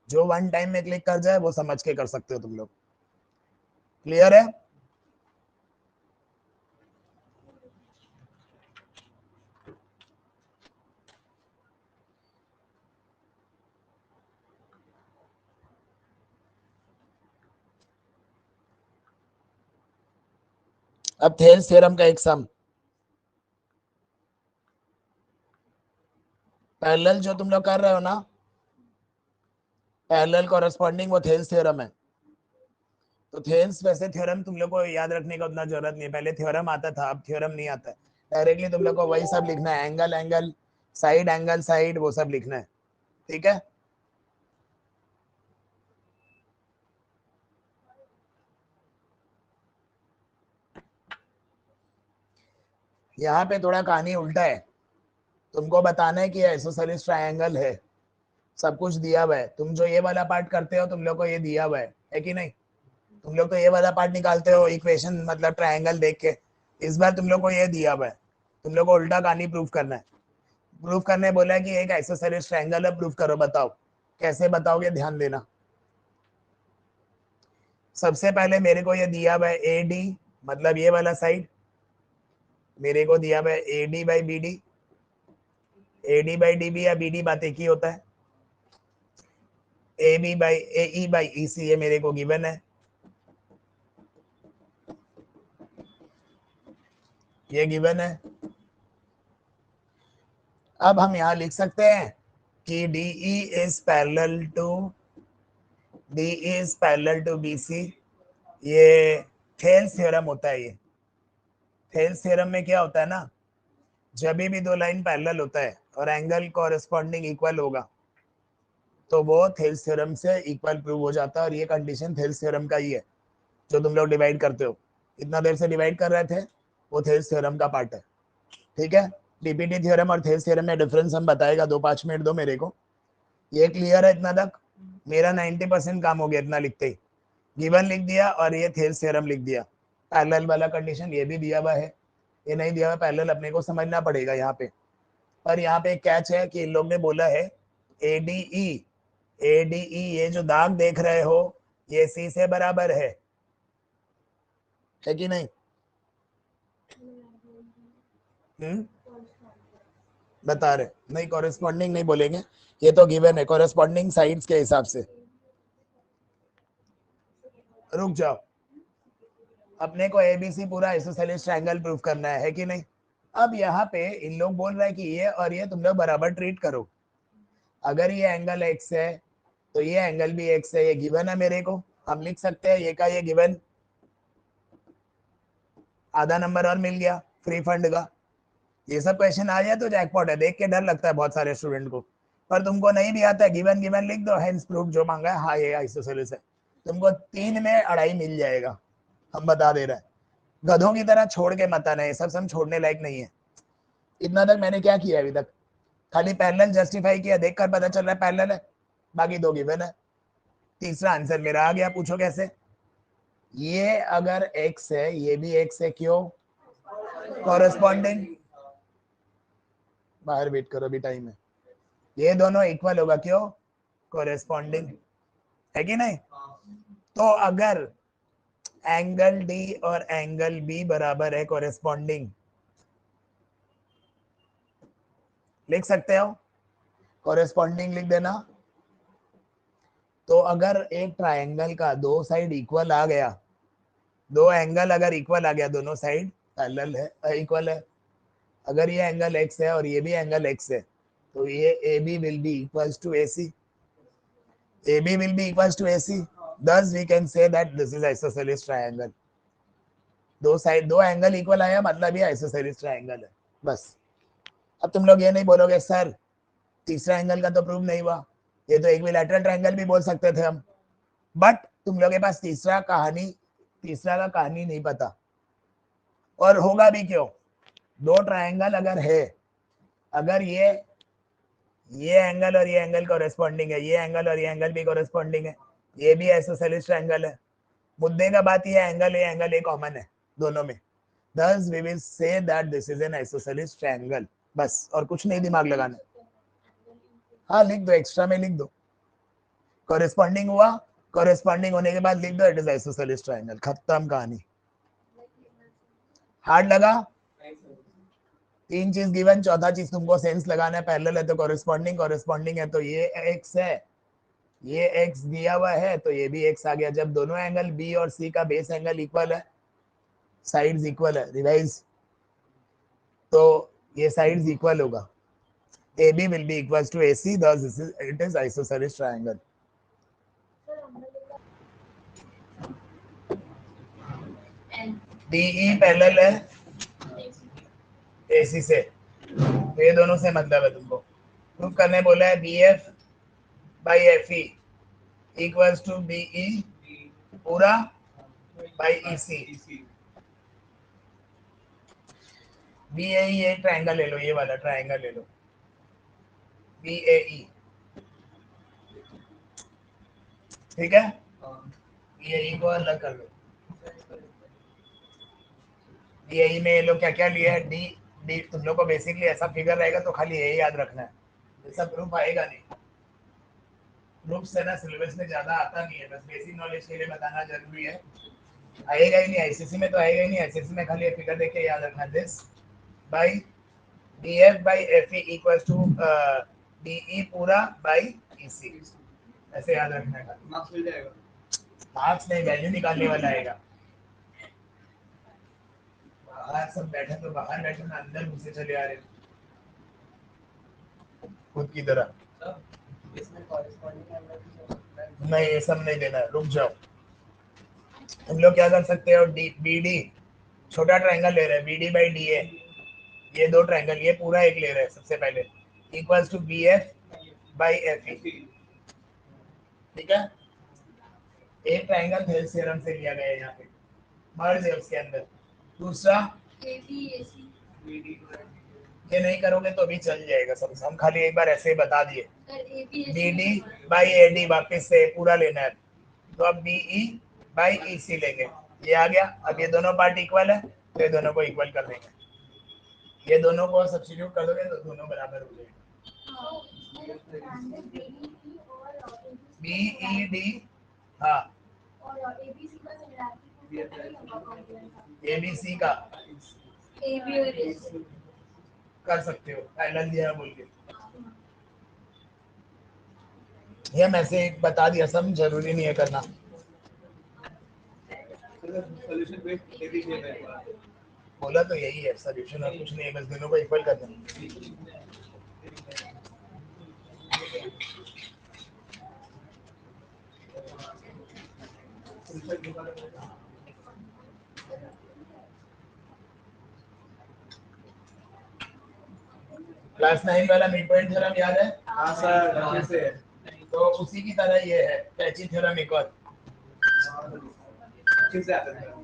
जो वन टाइम में क्लिक कर जाए वो समझ के कर सकते हो तुम लोग। क्लियर है? अब थेल्स थ्योरम का एक सम, पैरेलल जो तुम लोग कर रहे हो ना, पैरेलल कॉरेस्पॉन्डिंग, वो थेल्स थ्योरम है। तो थेल्स वैसे थ्योरम तुम लोग को याद रखने का उतना जरूरत नहीं है, पहले थ्योरम आता था, अब थ्योरम नहीं आता है। डायरेक्टली तुम लोग को वही सब लिखना है, एंगल एंगल, साइड साइड, वो सब लिखना है। ठीक है? यहाँ पे थोड़ा कहानी उल्टा है। तुमको बताना है कि आइसोसेलेस ट्रायंगल है, सब कुछ दिया हुआ है। तुम जो ये वाला पार्ट करते हो, तुम लोग को ये दिया हुआ है कि नहीं? तुम लोग तो ये वाला पार्ट निकालते हो इक्वेशन, मतलब ट्रायंगल देख के। इस बार तुम लोग को ये दिया हुआ है, तुम लोग को उल्टा कहानी प्रूफ करना है। प्रूफ करने बोला है कि एक आइसोसेलेस ट्रायंगल है, प्रूफ करो। बताओ कैसे बताओगे, ध्यान देना। सबसे पहले मेरे को ये दिया हुआ है ए डी, मतलब ये वाला साइड मेरे को दिया हुआ है A D by B D. A D by D B या बी डी बात एक ही होता है। A B by A E by E C ये मेरे को गिवन है, ये गिवन है। अब हम यहाँ लिख सकते हैं कि D E is parallel to B C. ये थेल्स थ्योरम होता है। ये थेल्स थ्योरम में क्या होता है ना, जब भी दो लाइन पैरेलल होता है और एंगल कॉरेस्पॉन्डिंग इक्वल होगा, तो वो थेल्स थ्योरम से इक्वल प्रूव हो जाता है। और ये कंडीशन थेल्स थ्योरम का ही है, जो तुम लोग डिवाइड करते हो, इतना देर से डिवाइड कर रहे थे, वो थेल्स थ्योरम का पार्ट है। ठीक है? डीपीटी थ्योरम और थेल्स थ्योरम में डिफरेंस हम बताएगा, 2-5 मिनट दो मेरे को। ये क्लियर है इतना तक? मेरा 90% काम हो गया इतना लिखते ही। गिवन लिख दिया और ये थेल्स थ्योरम लिख दिया। पैरेलल वाला कंडीशन ये भी दिया हुआ है, ये नहीं दिया हुआ पैरेलल, अपने को समझना पड़ेगा यहाँ पे। पर यहाँ पे एक कैच है कि इन लोग ने बोला है एडीई, एडीई ये जो दाग देख रहे हो, ये सी से बराबर है कि नहीं? बता रहे नहीं, कॉरेस्पॉन्डिंग नहीं बोलेंगे, ये तो गिवन है कॉरेस्पॉन्डिंग साइड्स के हिसाब से। रुक जाओ, अपने को एबीसी पूरा आइसोसेलेस ट्रायंगल प्रूफ करना है कि नहीं? अब यहाँ पे इन लोग बोल रहे हैं कि ये और ये तुम लोग बराबर ट्रीट करो। अगर ये एंगल एक्स है तो ये एंगल भी एक्स है, ये गिवन है मेरे को। हम लिख सकते हैं ये का ये गिवन, आधा नंबर और मिल गया फ्री फंड का। ये सब क्वेश्चन आ जाए तो जैकपॉट है। देख के डर लगता है बहुत सारे स्टूडेंट को, पर तुमको नहीं भी आता है, गिवन गिवन लिख दो, हेंस प्रूफ जो मांगा है, हाँ ये आइसोसेलेस है। तुमको 3 में 2.5 मिल जाएगा, हम बता दे रहे हैं। गधों की तरह छोड़ के मत आना, ये सब सम छोड़ने लायक नहीं है। इतना तक मैंने क्या किया अभी तक? खाली पैरेलल जस्टिफाई किया, देखकर पता चल रहा है पैरेलल है, बाकी 2 गिवन है। तीसरा आंसर मेरा आ गया, पूछो कैसे? ये अगर x है, ये भी x है, क्यों? कॉरेस्पॉन्डिंग। बाहर वेट करो, अभी टाइम है। ये दोनों इक्वल होगा, क्यों? कॉरेस्पॉन्डिंग, है कि नहीं? तो अगर एंगल डी और एंगल बी बराबर है कॉरेस्पॉन्डिंग, लिख सकते हो? कॉरेस्पॉन्डिंग लिख देना। तो अगर एक ट्रायंगल का दो साइड इक्वल आ गया, दो एंगल अगर इक्वल आ गया, दोनों साइड पैरेलल है, इक्वल है। अगर ये एंगल x है और ये भी एंगल x है, तो ये AB will be equals to AC. AB will be equals to AC. Thus we can say that this is isosceles triangle. दो साइड, दो एंगल इक्वल आया, मतलब ये आइसोसेलेस ट्रायंगल है, बस। अब तुम लोग ये नहीं बोलोगे सर तीसरा एंगल का तो प्रूव नहीं हुआ, ये तो इक्विलैटरल ट्रायंगल भी बोल सकते थे हम, बट तुम लोग के पास तीसरा का कहानी नहीं पता। और होगा भी क्यों, दो ट्रायंगल अगर है, अगर ये एंगल और ये एंगल कॉरेस्पॉन्डिंग है, ये एंगल और ये एंगल भी कॉरेस्पॉन्डिंग है, ये भी आइसोसेलेस ट्रायंगल है, मुद्दे का बात ये एंगल ये कॉमन है दोनों में, thus we will say that this is an isosceles triangle, बस और कुछ नहीं दिमाग लगाना। हाँ लिख दो, एक्स्ट्रा में लिख दो, कॉरेस्पॉन्डिंग हुआ, कॉरेस्पॉन्डिंग होने के बाद लिख दो इट इज आइसोसेलेस ट्रायंगल, खत्म कहानी। हार्ड लगा? तीन चीज गिवन, चौथा चीज तुमको सेंस लगाना है, पैरेलल है तो कॉरेस्पॉन्डिंग है तो ये एक्स है, ये एक्स दिया हुआ है तो ये भी एक्स आ गया। जब दोनों एंगल बी और सी का बेस एंगल इक्वल है, साइड्स इक्वल है, रिवाइज, तो ये साइड्स इक्वल होगा, AB will be equals to AC, thus it is isosceles triangle. DE parallel है AC से, तो ये दोनों से मतलब है तुमको प्रूव करने बोला है। BF by FE equals to BE पूरा by EC। BAE ये ट्रायंगल ले लो, ये वाला ट्रायंगल ले लो, BAE, ठीक है, BAE को अलग कर लो। BAE में ये लोग क्या क्या लिया है, डी तुम लोग को बेसिकली ऐसा फिगर रहेगा तो खाली यही याद रखना है, ऐसा प्रूफ आएगा नहीं, प्रूफ से ना सिलेबस में ज्यादा आता नहीं है, बस बेसिक नॉलेज के लिए बताना जरूरी है, आएगा ही नहीं आईसीसी में, तो आएगा ही नहीं आईसीसी में, खाली फिगर देख के याद रखना, this by DF by FE equals to DE पूरा बाई EC, ऐसे याद रखना है, मार्क्स मिल जाएगा, मार्क्स नहीं वैल्यू निकालने वाला आएगा। बाहर सब बैठे तो बाहर बैठे ना, अंदर घुसे चले आ रहे खुद की तरह, नहीं ये सब नहीं देना, रुक जाओ। तुम लोग क्या कर सकते हो, BD छोटा ट्रायंगल ले रहे हैं, BD बाई DA, ये दो ट्रायंगल, ये पूरा एक ले रहे हैं सबसे पहले, equals to BF by FE, ठीक है, एक ट्रायंगल थेल्स थ्योरम से लिया गया है यहाँ पे, मर्ज है उसके अंदर। दूसरा ये नहीं करोगे तो भी चल जाएगा सब, हम खाली एक बार ऐसे ही बता दिए, BD बाई AD वापस से पूरा लेना है, तो अब BE बाई EC लेंगे, ये आ गया। अब ये दोनों पार्ट इक्वल है तो ये दोनों को इक्वल कर देंगे, ये दोनों को सब्स्टिट्यूट कर दोगे तो दोनों बराबर हो जाएगा। BED हाँ, ABC का कर सकते हो, पैरेलल दिया बोल के, ये मैं से बता दिया, सब जरूरी नहीं है करना। बोला तो यही है सोल्यूशन, और कुछ नहीं है, बस दोनों को इक्वल कर देना। क्लास 9 वाला मिड पॉइंट थ्योरम याद है? हाँ सर, अच्छे से। तो उसी की तरह ये है कैची थ्योरम एक और, अच्छे से आता है।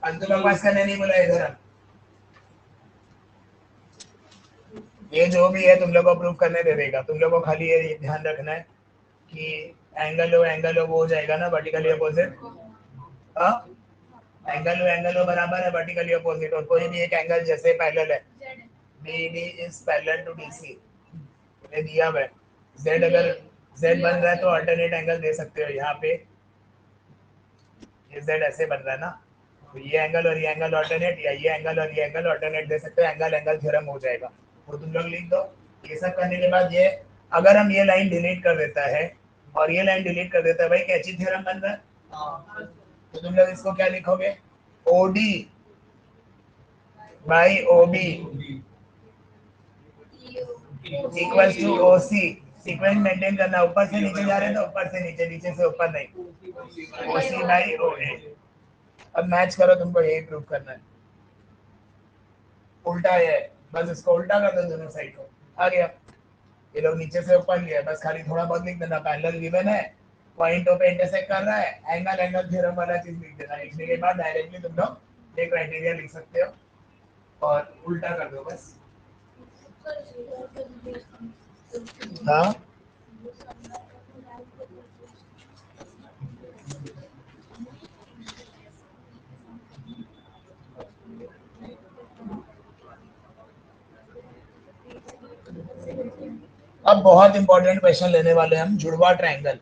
अंत बकवास करने नहीं बोला इधर, ये जो भी है तुम लोग को प्रूव करने दे देगा, तुम लोग को खाली ये ध्यान रखना है कि एंगल हो वो हो जाएगा ना वर्टिकली अपोजिट, एंगल हो बराबर है वर्टिकली अपोजिट, और कोई भी एक एंगल जैसे पैरेलल है, BD is parallel to DC, ये दिया हुआ है, Z अगर Z बन रहा है तो अल्टरनेट एंगल दे सकते हो, यहाँ पे ये Z ऐसे बन रहा है ना, तो ये एंगल और ये एंगल ऑल्टरनेट, या ये एंगल और ये एंगल ऑल्टरनेट दे सकते हो, एंगल थ्योरम हो जाएगा, वो तुम लोग लिख दो। ये सब करने के बाद ये अगर हम ये लाइन डिलीट कर देता है और ये लाइन डिलीट कर देता है, भाई कैची थ्योरम बन रहा है, तो तुम लोग इसको क्या लिखोगे, OD by OB equals to OC. Sequence maintain करना, ऊपर से नीचे जा रहे हैं तो ऊपर से नीचे, नीचे से ऊपर नहीं, ओसी बाई ओए। अब मैच करो, तुमको यही प्रूव करना है। उल्टा है, बस इसको उल्टा कर दो दोनों साइड को, आ गया। ये लोग नीचे से ऊपर लिया, बस खाली थोड़ा बहुत लिख देना, पैरेलल गिवन है, पॉइंटों पे इंटरसेक्ट कर रहा है, एंगल एंगल थ्योरम वाला चीज लिख देना। लिखने के बाद डायरेक्टली तुम लोग ये क्राइटेरिया लिख सकते हो और उल्टा कर दो बस। हाँ अब बहुत इंपॉर्टेंट क्वेश्चन लेने वाले हैं हम, जुड़वा ट्रायंगल।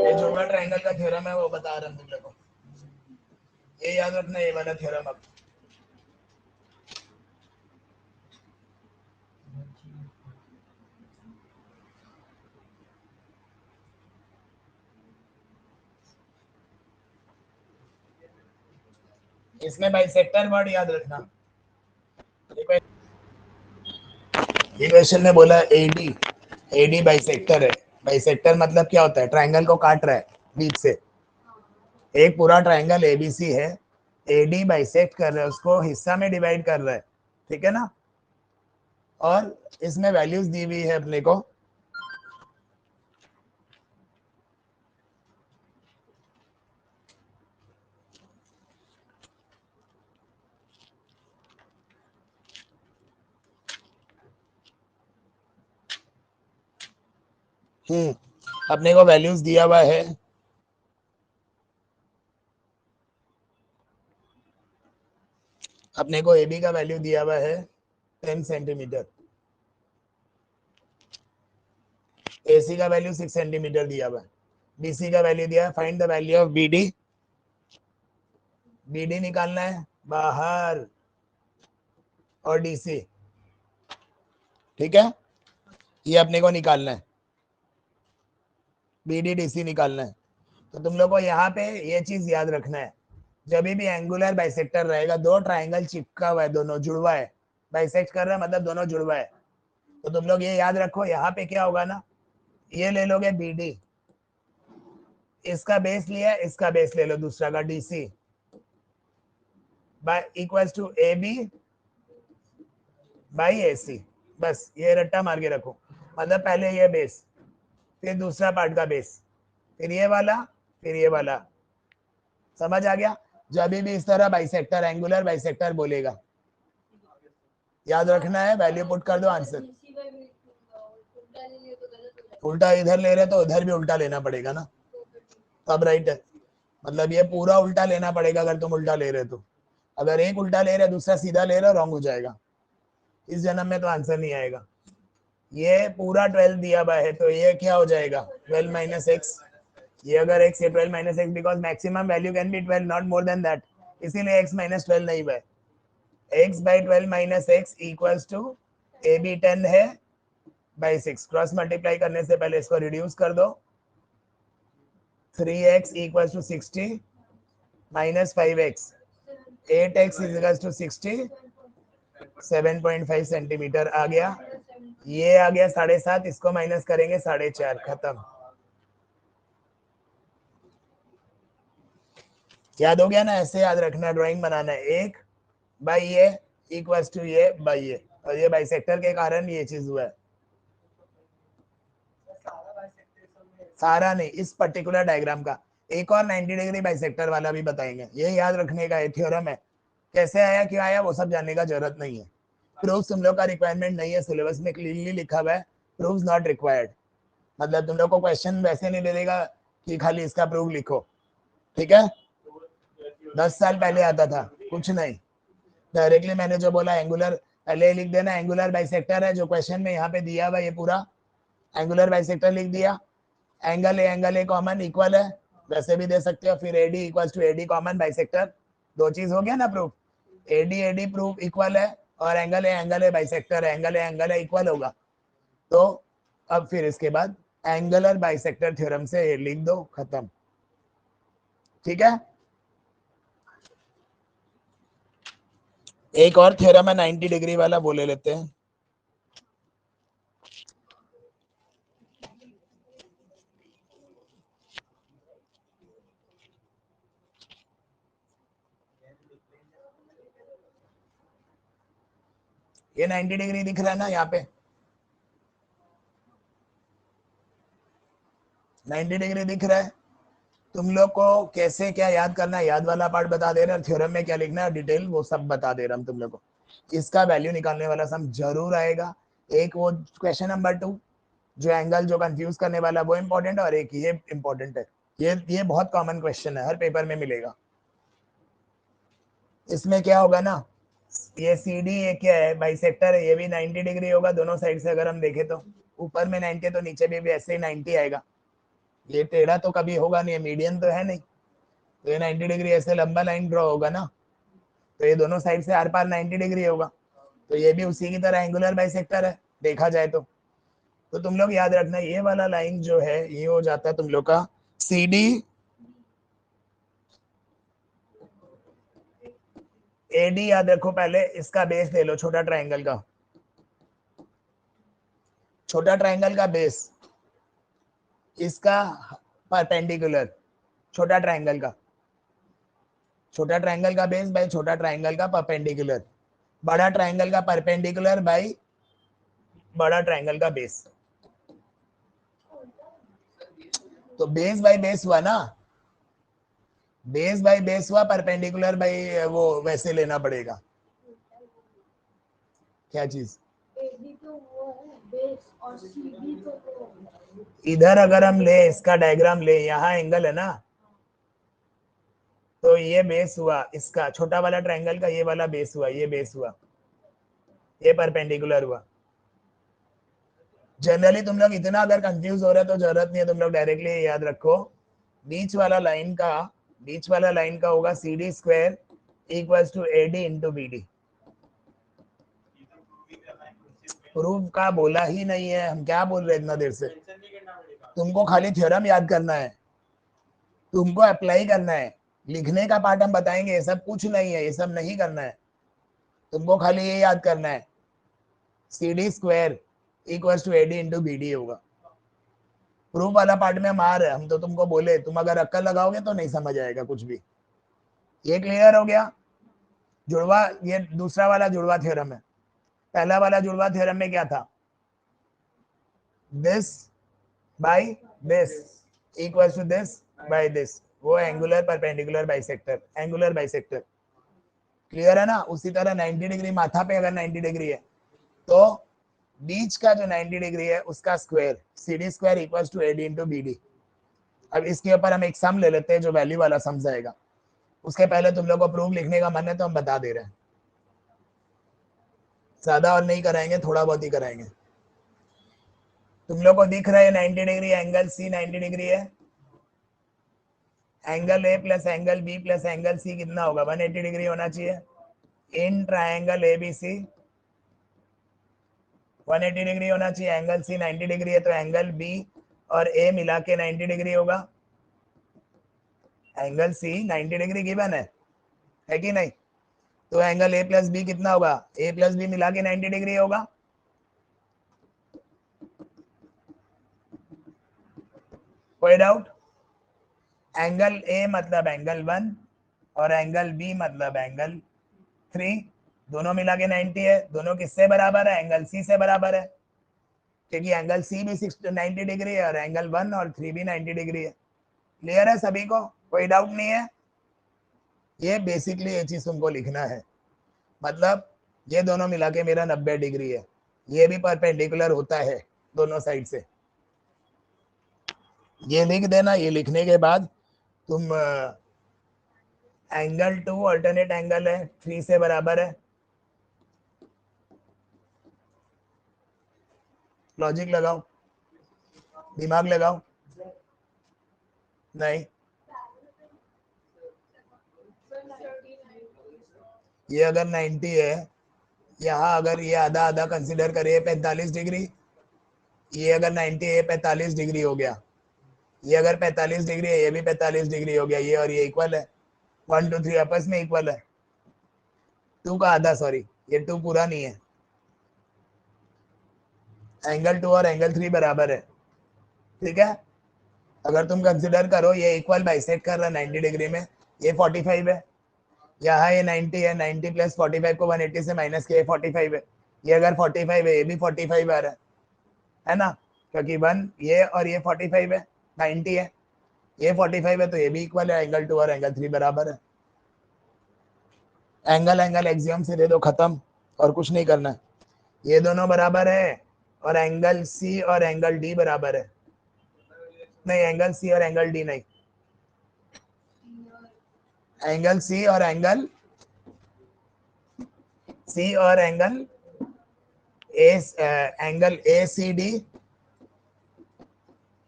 ये जुड़वा ट्रायंगल का थ्योरम है, वो बता रहा हूँ तुम लोगों को, ये याद रखना, ये वाला थ्योरम। अब इसमें बाइसेक्टर वर्ड याद रखना। ये क्वेश्चन में बोला एडी, एडी बाइसेक्टर है। बाइसेक्टर मतलब क्या होता है, ट्रायंगल को काट रहा है बीच से। एक पूरा ट्रायंगल एबीसी है, एडी बाइसेक्ट कर रहा है, उसको हिस्सा में डिवाइड कर रहा है, ठीक है ना। और इसमें वैल्यूज दी हुई है अपने को, अपने को वैल्यूज दिया हुआ है। अपने को एबी का वैल्यू दिया हुआ है 10 सेंटीमीटर, एसी का वैल्यू 6 सेंटीमीटर दिया हुआ है, बीसी का वैल्यू दिया है। Find the value of BD, BD निकालना है बाहर, और डीसी, ठीक है, ये अपने को निकालना है, बीडी डीसी निकालना है। तो तुम लोग को यहाँ पे ये चीज याद रखना है, जब भी एंगुलर बाइसेक्टर रहेगा, दो ट्रायंगल चिपका हुआ है, दोनों जुड़वा है, बाइसेक्ट कर रहा है मतलब दोनों जुड़वा है, तो तुम लोग ये याद रखो, यहाँ पे क्या होगा ना, ये ले लोगे बीडी, इसका बेस लिया, इसका बेस ले लो दूसरा का DC, by equals to A B by A C. बस ये रट्टा मार के रखो, मतलब पहले ये बेस, फिर दूसरा पार्ट का बेस, फिर ये वाला, फिर ये वाला। समझ आ गया। जब भी इस तरह बाइसेक्टर, एंगुलर बाइसेक्टर बोलेगा, याद रखना है, वैल्यू पुट कर दो, आंसर। उल्टा इधर ले रहे तो उधर भी उल्टा लेना पड़ेगा ना, तब राइट है। मतलब ये पूरा उल्टा लेना पड़ेगा अगर तुम उल्टा ले रहे तो। अगर एक उल्टा ले रहे दूसरा सीधा ले रहे, रॉन्ग हो जाएगा, इस जन्म में तो आंसर नहीं आएगा। ये पूरा 12 दिया हुआ है, तो ये क्या हो जाएगा, 12 माइनस एक्स। ये अगर x है 12 minus x, because maximum value can be 12, not more than that, इसीलिए x माइनस 12 नहीं हुआ है। x by 12 minus x equals to A B 10 है बाई 6, क्रॉस मल्टीप्लाई करने से पहले इसको रिड्यूस कर दो, 3x equals to 60 minus 5x 8x is to 60, 7.5 centimetre आ गया। ये आ गया 7.5, इसको माइनस करेंगे 4.5, खत्म। याद हो गया ना? ऐसे याद रखना, ड्राइंग बनाना है। 1 बाई ये इक्वल्स टू ये बाई ये, और ये बाइसेक्टर के कारण ये चीज हुआ है। सारा नहीं, इस पर्टिकुलर डायग्राम का। एक और 90 डिग्री बाइसेक्टर वाला भी बताएंगे, ये याद रखने का थ्योरम है। कैसे आया, क्यों आया, वो सब जानने का जरूरत नहीं है। प्रूफ तुम लोग का रिक्वायरमेंट नहीं है, सिलेबस में क्लियरली लिखा हुआ है प्रूफ नॉट रिक्वायर्ड। मतलब तुम लोग को क्वेश्चन वैसे नहीं दे देगा कि खाली इसका प्रूफ लिखो, ठीक है? 10 साल पहले आता था, कुछ नहीं, डायरेक्टली मैंने जो बोला एंगुलर पहले लिख देना। एंगुलर बाइसेक्टर है जो क्वेश्चन में यहाँ पे दिया हुआ, ये पूरा एंगुलर बाइसेक्टर लिख दिया। एंगल ए कॉमन इक्वल है, वैसे भी दे सकते हो। फिर AD equal to AD common bisector, दो चीज हो गया ना प्रूफ। एडी प्रूफ इक्वल है, और एंगल ए बाइसेक्टर है, एंगल ए इक्वल होगा। तो अब फिर इसके बाद एंगुलर बाइसेक्टर थ्योरम से लिख दो, खत्म, ठीक है? एक और थ्योरम है 90 डिग्री वाला, वो ले लेते हैं। ये 90 डिग्री दिख रहा है ना यहाँ पे? 90 डिग्री दिख रहा है। तुम लोग को कैसे क्या याद करना है, याद वाला पार्ट बता दे रहे हैं, थ्योरम में क्या लिखना है डिटेल वो सब बता दे रहा हूँ तुम लोग को। इसका वैल्यू निकालने वाला सम जरूर आएगा। एक वो क्वेश्चन नंबर 2 जो एंगल जो कंफ्यूज करने वाला वो इंपॉर्टेंट, और एक ये इंपॉर्टेंट है। ये बहुत कॉमन क्वेश्चन है, हर पेपर में मिलेगा। इसमें क्या होगा ना, ये सी डी ये क्या है, बाइसेक्टर है, ये भी 90 डिग्री होगा दोनों साइड से। अगर हम देखें तो ऊपर में 90 तो नीचे भी ऐसे ही 90 आएगा। ये टेढ़ा तो कभी होगा नहीं, मीडियन तो है नहीं, तो ये 90 डिग्री ऐसे लंबा लाइन ड्रॉ होगा ना, तो ये दोनों साइड से आर पार 90 डिग्री होगा। तो ये भी उसी की तरह एंगुलर बाइसेक्टर है देखा जाए तो तुम लोग याद रखना, ये वाला लाइन जो है ये हो जाता है तुम लोग का सी डी। एडी याद रखो, पहले इसका बेस ले लो, छोटा ट्राइंगल का, छोटा ट्राइंगल का बेस, इसका परपेंडिकुलर, छोटा ट्राइंगल का, छोटा ट्राइंगल का बेस बाई छोटा ट्राइंगल का परपेंडिकुलर, बड़ा ट्राइंगल का परपेंडिकुलर बाई बड़ा ट्राइंगल का बेस। तो बेस बाई बेस हुआ ना, बेस बाई बेस हुआ, परपेंडिकुलर बाई वो वैसे लेना पड़ेगा। क्या चीज? इधर अगर हम ले इसका डायग्राम ले, यहाँ एंगल है ना, तो ये बेस हुआ इसका, छोटा वाला ट्रायंगल का ये वाला बेस हुआ, ये बेस हुआ, ये परपेंडिकुलर हुआ। जनरली तुम लोग इतना अगर कंफ्यूज हो रहे तो जरूरत नहीं है, तुम लोग डायरेक्टली याद रखो बीच वाला लाइन का होगा C D square equals to A D into B D. Proof का बोला ही नहीं है, हम क्या बोल रहे हैं इतना देर से? तुमको खाली थ्योरम याद करना है, तुमको अप्लाई करना है, लिखने का पार्ट हम बताएंगे, ये सब कुछ नहीं है, ये सब नहीं करना है, तुमको खाली ये याद करना है C D square equals to A D into B D होगा। प्रूफ वाला पार्ट में मार है, हम तो तुमको बोले, तुम अगर अक्कल लगाओगे तो नहीं समझ आएगा कुछ भी। ये क्लियर हो गया? जुड़वा, ये दूसरा वाला जुड़वा थ्योरम है। पहला वाला जुड़वा थ्योरम में क्या था? This by this equals to this by this, वो angular perpendicular bisector, angular bisector. Clear है ना? उसी तरह 90 डिग्री माथा पे अगर 90 डिग्री है तो बीच का जो 90 डिग्री है उसका square C D square equals to A D into B D. अब इसके ऊपर हम एक सम ले लेते हैं जो वैल्यू वाला सम जाएगा। उसके पहले तुम लोग को प्रूफ लिखने का मन है तो हम बता दे रहे हैं, ज्यादा और नहीं कराएंगे, थोड़ा बहुत ही कराएंगे। तुम लोग को दिख रहा है 90 डिग्री, एंगल सी 90 डिग्री है, angle A plus angle B plus angle C कितना होगा? 180 डिग्री होना चाहिए। In triangle A B C 180 degree होना चाहिए, एंगल सी 90 डिग्री है तो एंगल बी और ए मिला के 90 डिग्री होगा। एंगल सी 90 डिग्री गिवन है कि नहीं? तो एंगल ए प्लस बी कितना होगा, ए प्लस बी मिला के 90 डिग्री होगा। कोई डाउट? एंगल ए मतलब एंगल 1 और एंगल बी मतलब एंगल 3, दोनों मिला के 90 है। दोनों किससे बराबर है, एंगल सी से बराबर है, क्योंकि एंगल सी भी 90 डिग्री है और एंगल 1 और 3 भी 90 डिग्री है। क्लियर है सभी को, कोई डाउट नहीं है? ये बेसिकली ये चीज तुमको लिखना है, मतलब ये दोनों मिला के मेरा 90 डिग्री है, ये भी परपेंडिकुलर होता है दोनों साइड से। ये लिख देना। ये लिखने के बाद तुम एंगल 2 अल्टरनेट एंगल है, 3 से बराबर है। लॉजिक लगाओ, दिमाग लगाओ। नहीं, ये अगर 90 है, यहाँ अगर ये आधा आधा कंसिडर करिए 45 डिग्री, ये अगर 90 है 45 डिग्री हो गया, ये अगर 45 डिग्री है ये भी 45 डिग्री हो गया, ये और ये इक्वल है, 1 2 3 आपस में इक्वल है। 2 का आधा, सॉरी ये 2 पूरा नहीं है। एंगल 2 और एंगल 3 बराबर है, ठीक है। अगर तुम कंसिडर करो ये इक्वल बाइसेक्ट कर रहा है 90 डिग्री में, ये 45 है, यहाँ ये 90 है, 90 प्लस 45 को 180 से माइनस किया 45 है, ये अगर 45 है ये भी 45 आ रहा है ना, क्योंकि 1 ये और ये 45 है, 90 है, ये 45 है, तो ये भी इक्वल है, एंगल 2 और एंगल 3 बराबर है। एंगल एंगल एक्सियम से दे दो, खत्म, और कुछ नहीं करना है। ये दोनों बराबर है और एंगल सी और एंगल डी बराबर है। नहीं, एंगल सी और एंगल डी नहीं, एंगल सी और angle angle A C D,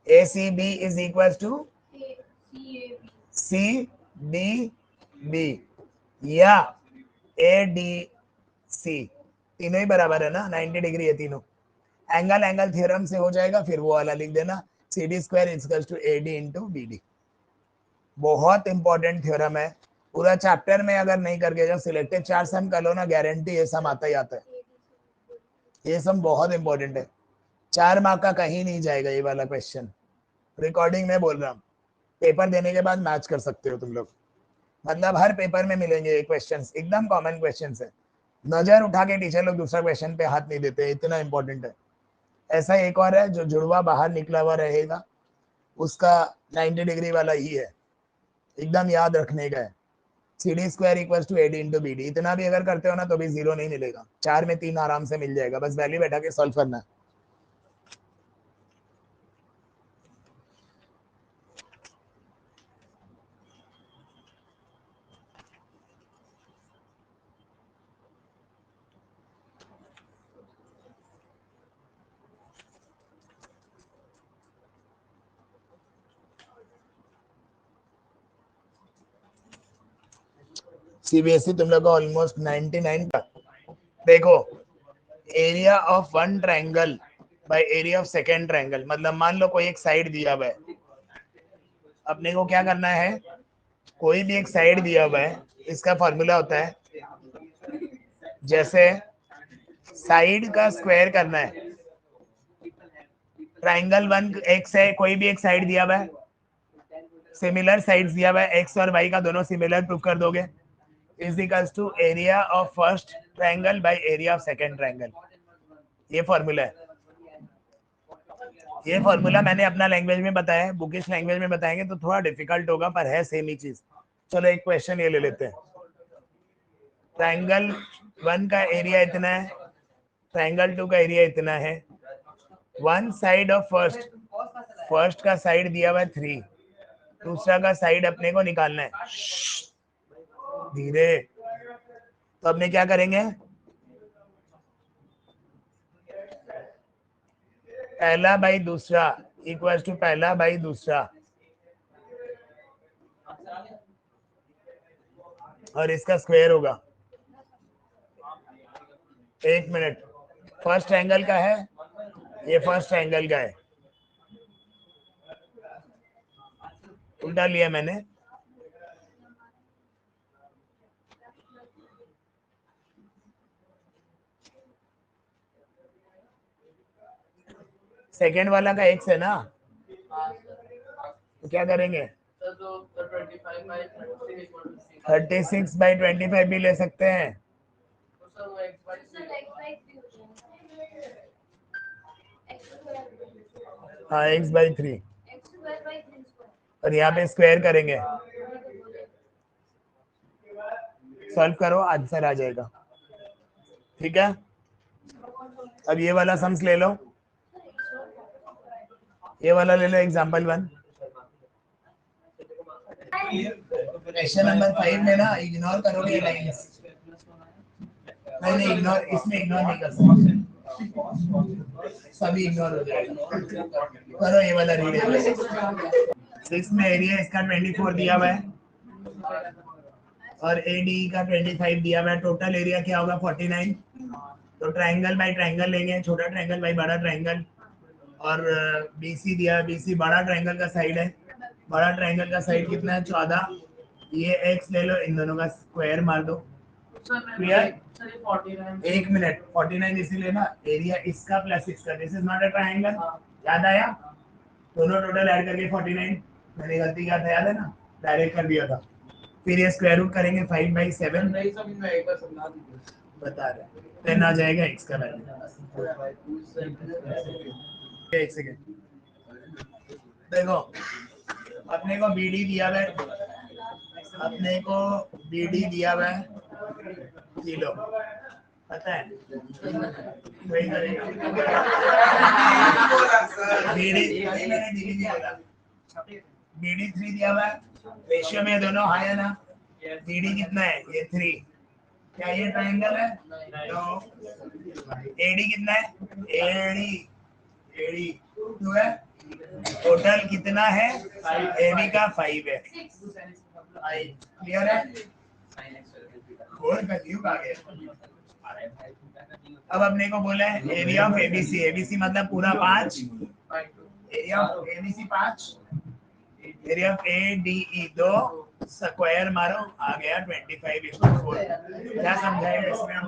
A C B is equal to C D B या ए डी सी, तीनों ही बराबर है ना, 90 डिग्री है तीनों। एंगल एंगल थ्योरम से हो जाएगा, फिर वो वाला लिख देना, C D square equal to A D into B D. बहुत इंपॉर्टेंट थ्योरम है, पूरा चैप्टर में अगर नहीं करके जब सिलेक्टेड 4 सम कर लो ना, गारंटी ये सम आता ही आता है। ये सम बहुत इंपॉर्टेंट है, 4 मार्क का कहीं नहीं जाएगा ये वाला क्वेश्चन, रिकॉर्डिंग में बोल रहा हूँ। पेपर देने के बाद मैच कर सकते हो तुम लोग, मतलब हर पेपर में मिलेंगे ये क्वेश्चंस, एकदम कॉमन क्वेश्चंस है। नजर उठा के टीचर लोग दूसरा क्वेश्चन पे हाथ नहीं देते, इतना इंपॉर्टेंट है। ऐसा एक और है, जो जुड़वा बाहर निकला हुआ रहेगा उसका 90 डिग्री वाला ही है, एकदम याद रखने का है। C D square equal to A D into B D, इतना भी अगर करते हो ना तो भी 0 नहीं मिलेगा, 4 में 3 आराम से मिल जाएगा, बस वैल्यू बैठा के सॉल्व करना है। सीबीएसई तुम लोग का ऑलमोस्ट 99 का। देखो, area of one triangle by area of second triangle, मतलब मान लो कोई एक साइड दिया हुआ है, अपने को क्या करना है, कोई भी एक साइड दिया हुआ है, इसका फॉर्मूला होता है, जैसे साइड का स्क्वायर करना है, ट्रायंगल 1 एक्स है, कोई भी एक साइड दिया हुआ है, सिमिलर साइड्स दिया हुआ है, एक्स और वाई का दोनों सिमिलर प्रूफ कर दोगे, is equals to area of first triangle by area of second triangle. ये फॉर्मूला है, ये फॉर्मूला मैंने अपना लैंग्वेज में बताया है, बुकिश लैंग्वेज में बताएंगे तो थोड़ा डिफिकल्ट होगा, पर है सेम ही चीज। चलो एक क्वेश्चन ये ले लेते हैं, ट्रायंगल 1 का एरिया इतना है, ट्रायंगल 2 का एरिया इतना है, वन साइड ऑफ फर्स्ट का साइड दिया हुआ है 3, दूसरा का साइड अपने को निकालना है, धीरे। तो अपने क्या करेंगे, पहला बाई दूसरा इक्वल टू पहला बाई दूसरा, और इसका स्क्वायर होगा। एक मिनट, फर्स्ट एंगल का है, ये फर्स्ट एंगल का है, उल्टा लिया मैंने, सेकेंड वाला का x है ना, तो क्या करेंगे? 36/25 भी ले सकते हैं। हाँ x/3 और यहाँ पे स्क्वायर करेंगे, सॉल्व करो, आंसर आ जाएगा। ठीक है, अब ये वाला सम्स ले लो, ये वाला ले लो एग्जांपल 1। क्वेश्चन नंबर 5 में ना इग्नोर करोगे लाइंस, नहीं इग्नोर, इसमें इग्नोर नहीं कर सकते, सभी इग्नोर हो जाएगा। करो ये वाला रीड। 6 में एरिया इसका 24 दिया हुआ है और ADE का 25 दिया हुआ है, टोटल एरिया क्या होगा 49। तो ट्रायंगल बाय ट्रायंगल लेंगे, छोटा ट्रायंगल बाय बड़ा ट्रायंगल, और BC दिया, BC बड़ा ट्रायंगल का साइड है, बड़ा ट्रायंगल का साइड कितना है 14। ये x ले लो, इन दोनों का स्क्वायर मार दो। क्लियर? एक मिनट, 49 इसीलिए ना, एरिया इसका प्लस इसका, this is not a triangle, याद आया? दोनों टोटल ऐड करके 49, मैंने गलती किया था, याद है ना, डायरेक्ट कर दिया था। फिर ये स्क्वायर रूट करेंगे 5/7, बता रहे 10 आ जाएगा x का वैल्यू। एक सेकेंड, देखो अपने को BD दिया हुआ है, अपने को BD दिया हुआ है किलो, पता है वही करेगा। BD 3 दिया हुआ है, रेशियो में दोनों हाई है ना, BD कितना है? ये 3, क्या ये ट्रायंगल है? तो AD कितना है? AD 2 है, टोटल कितना है? AB का 5 है। क्लियर है? आ गया। अब अपने को बोला है एरिया ऑफ ABC, ABC मतलब पूरा 5, area of ABC 5, area of ADE 2, square मारो, आ गया 25/4। क्या समझाएगा इसमें हम?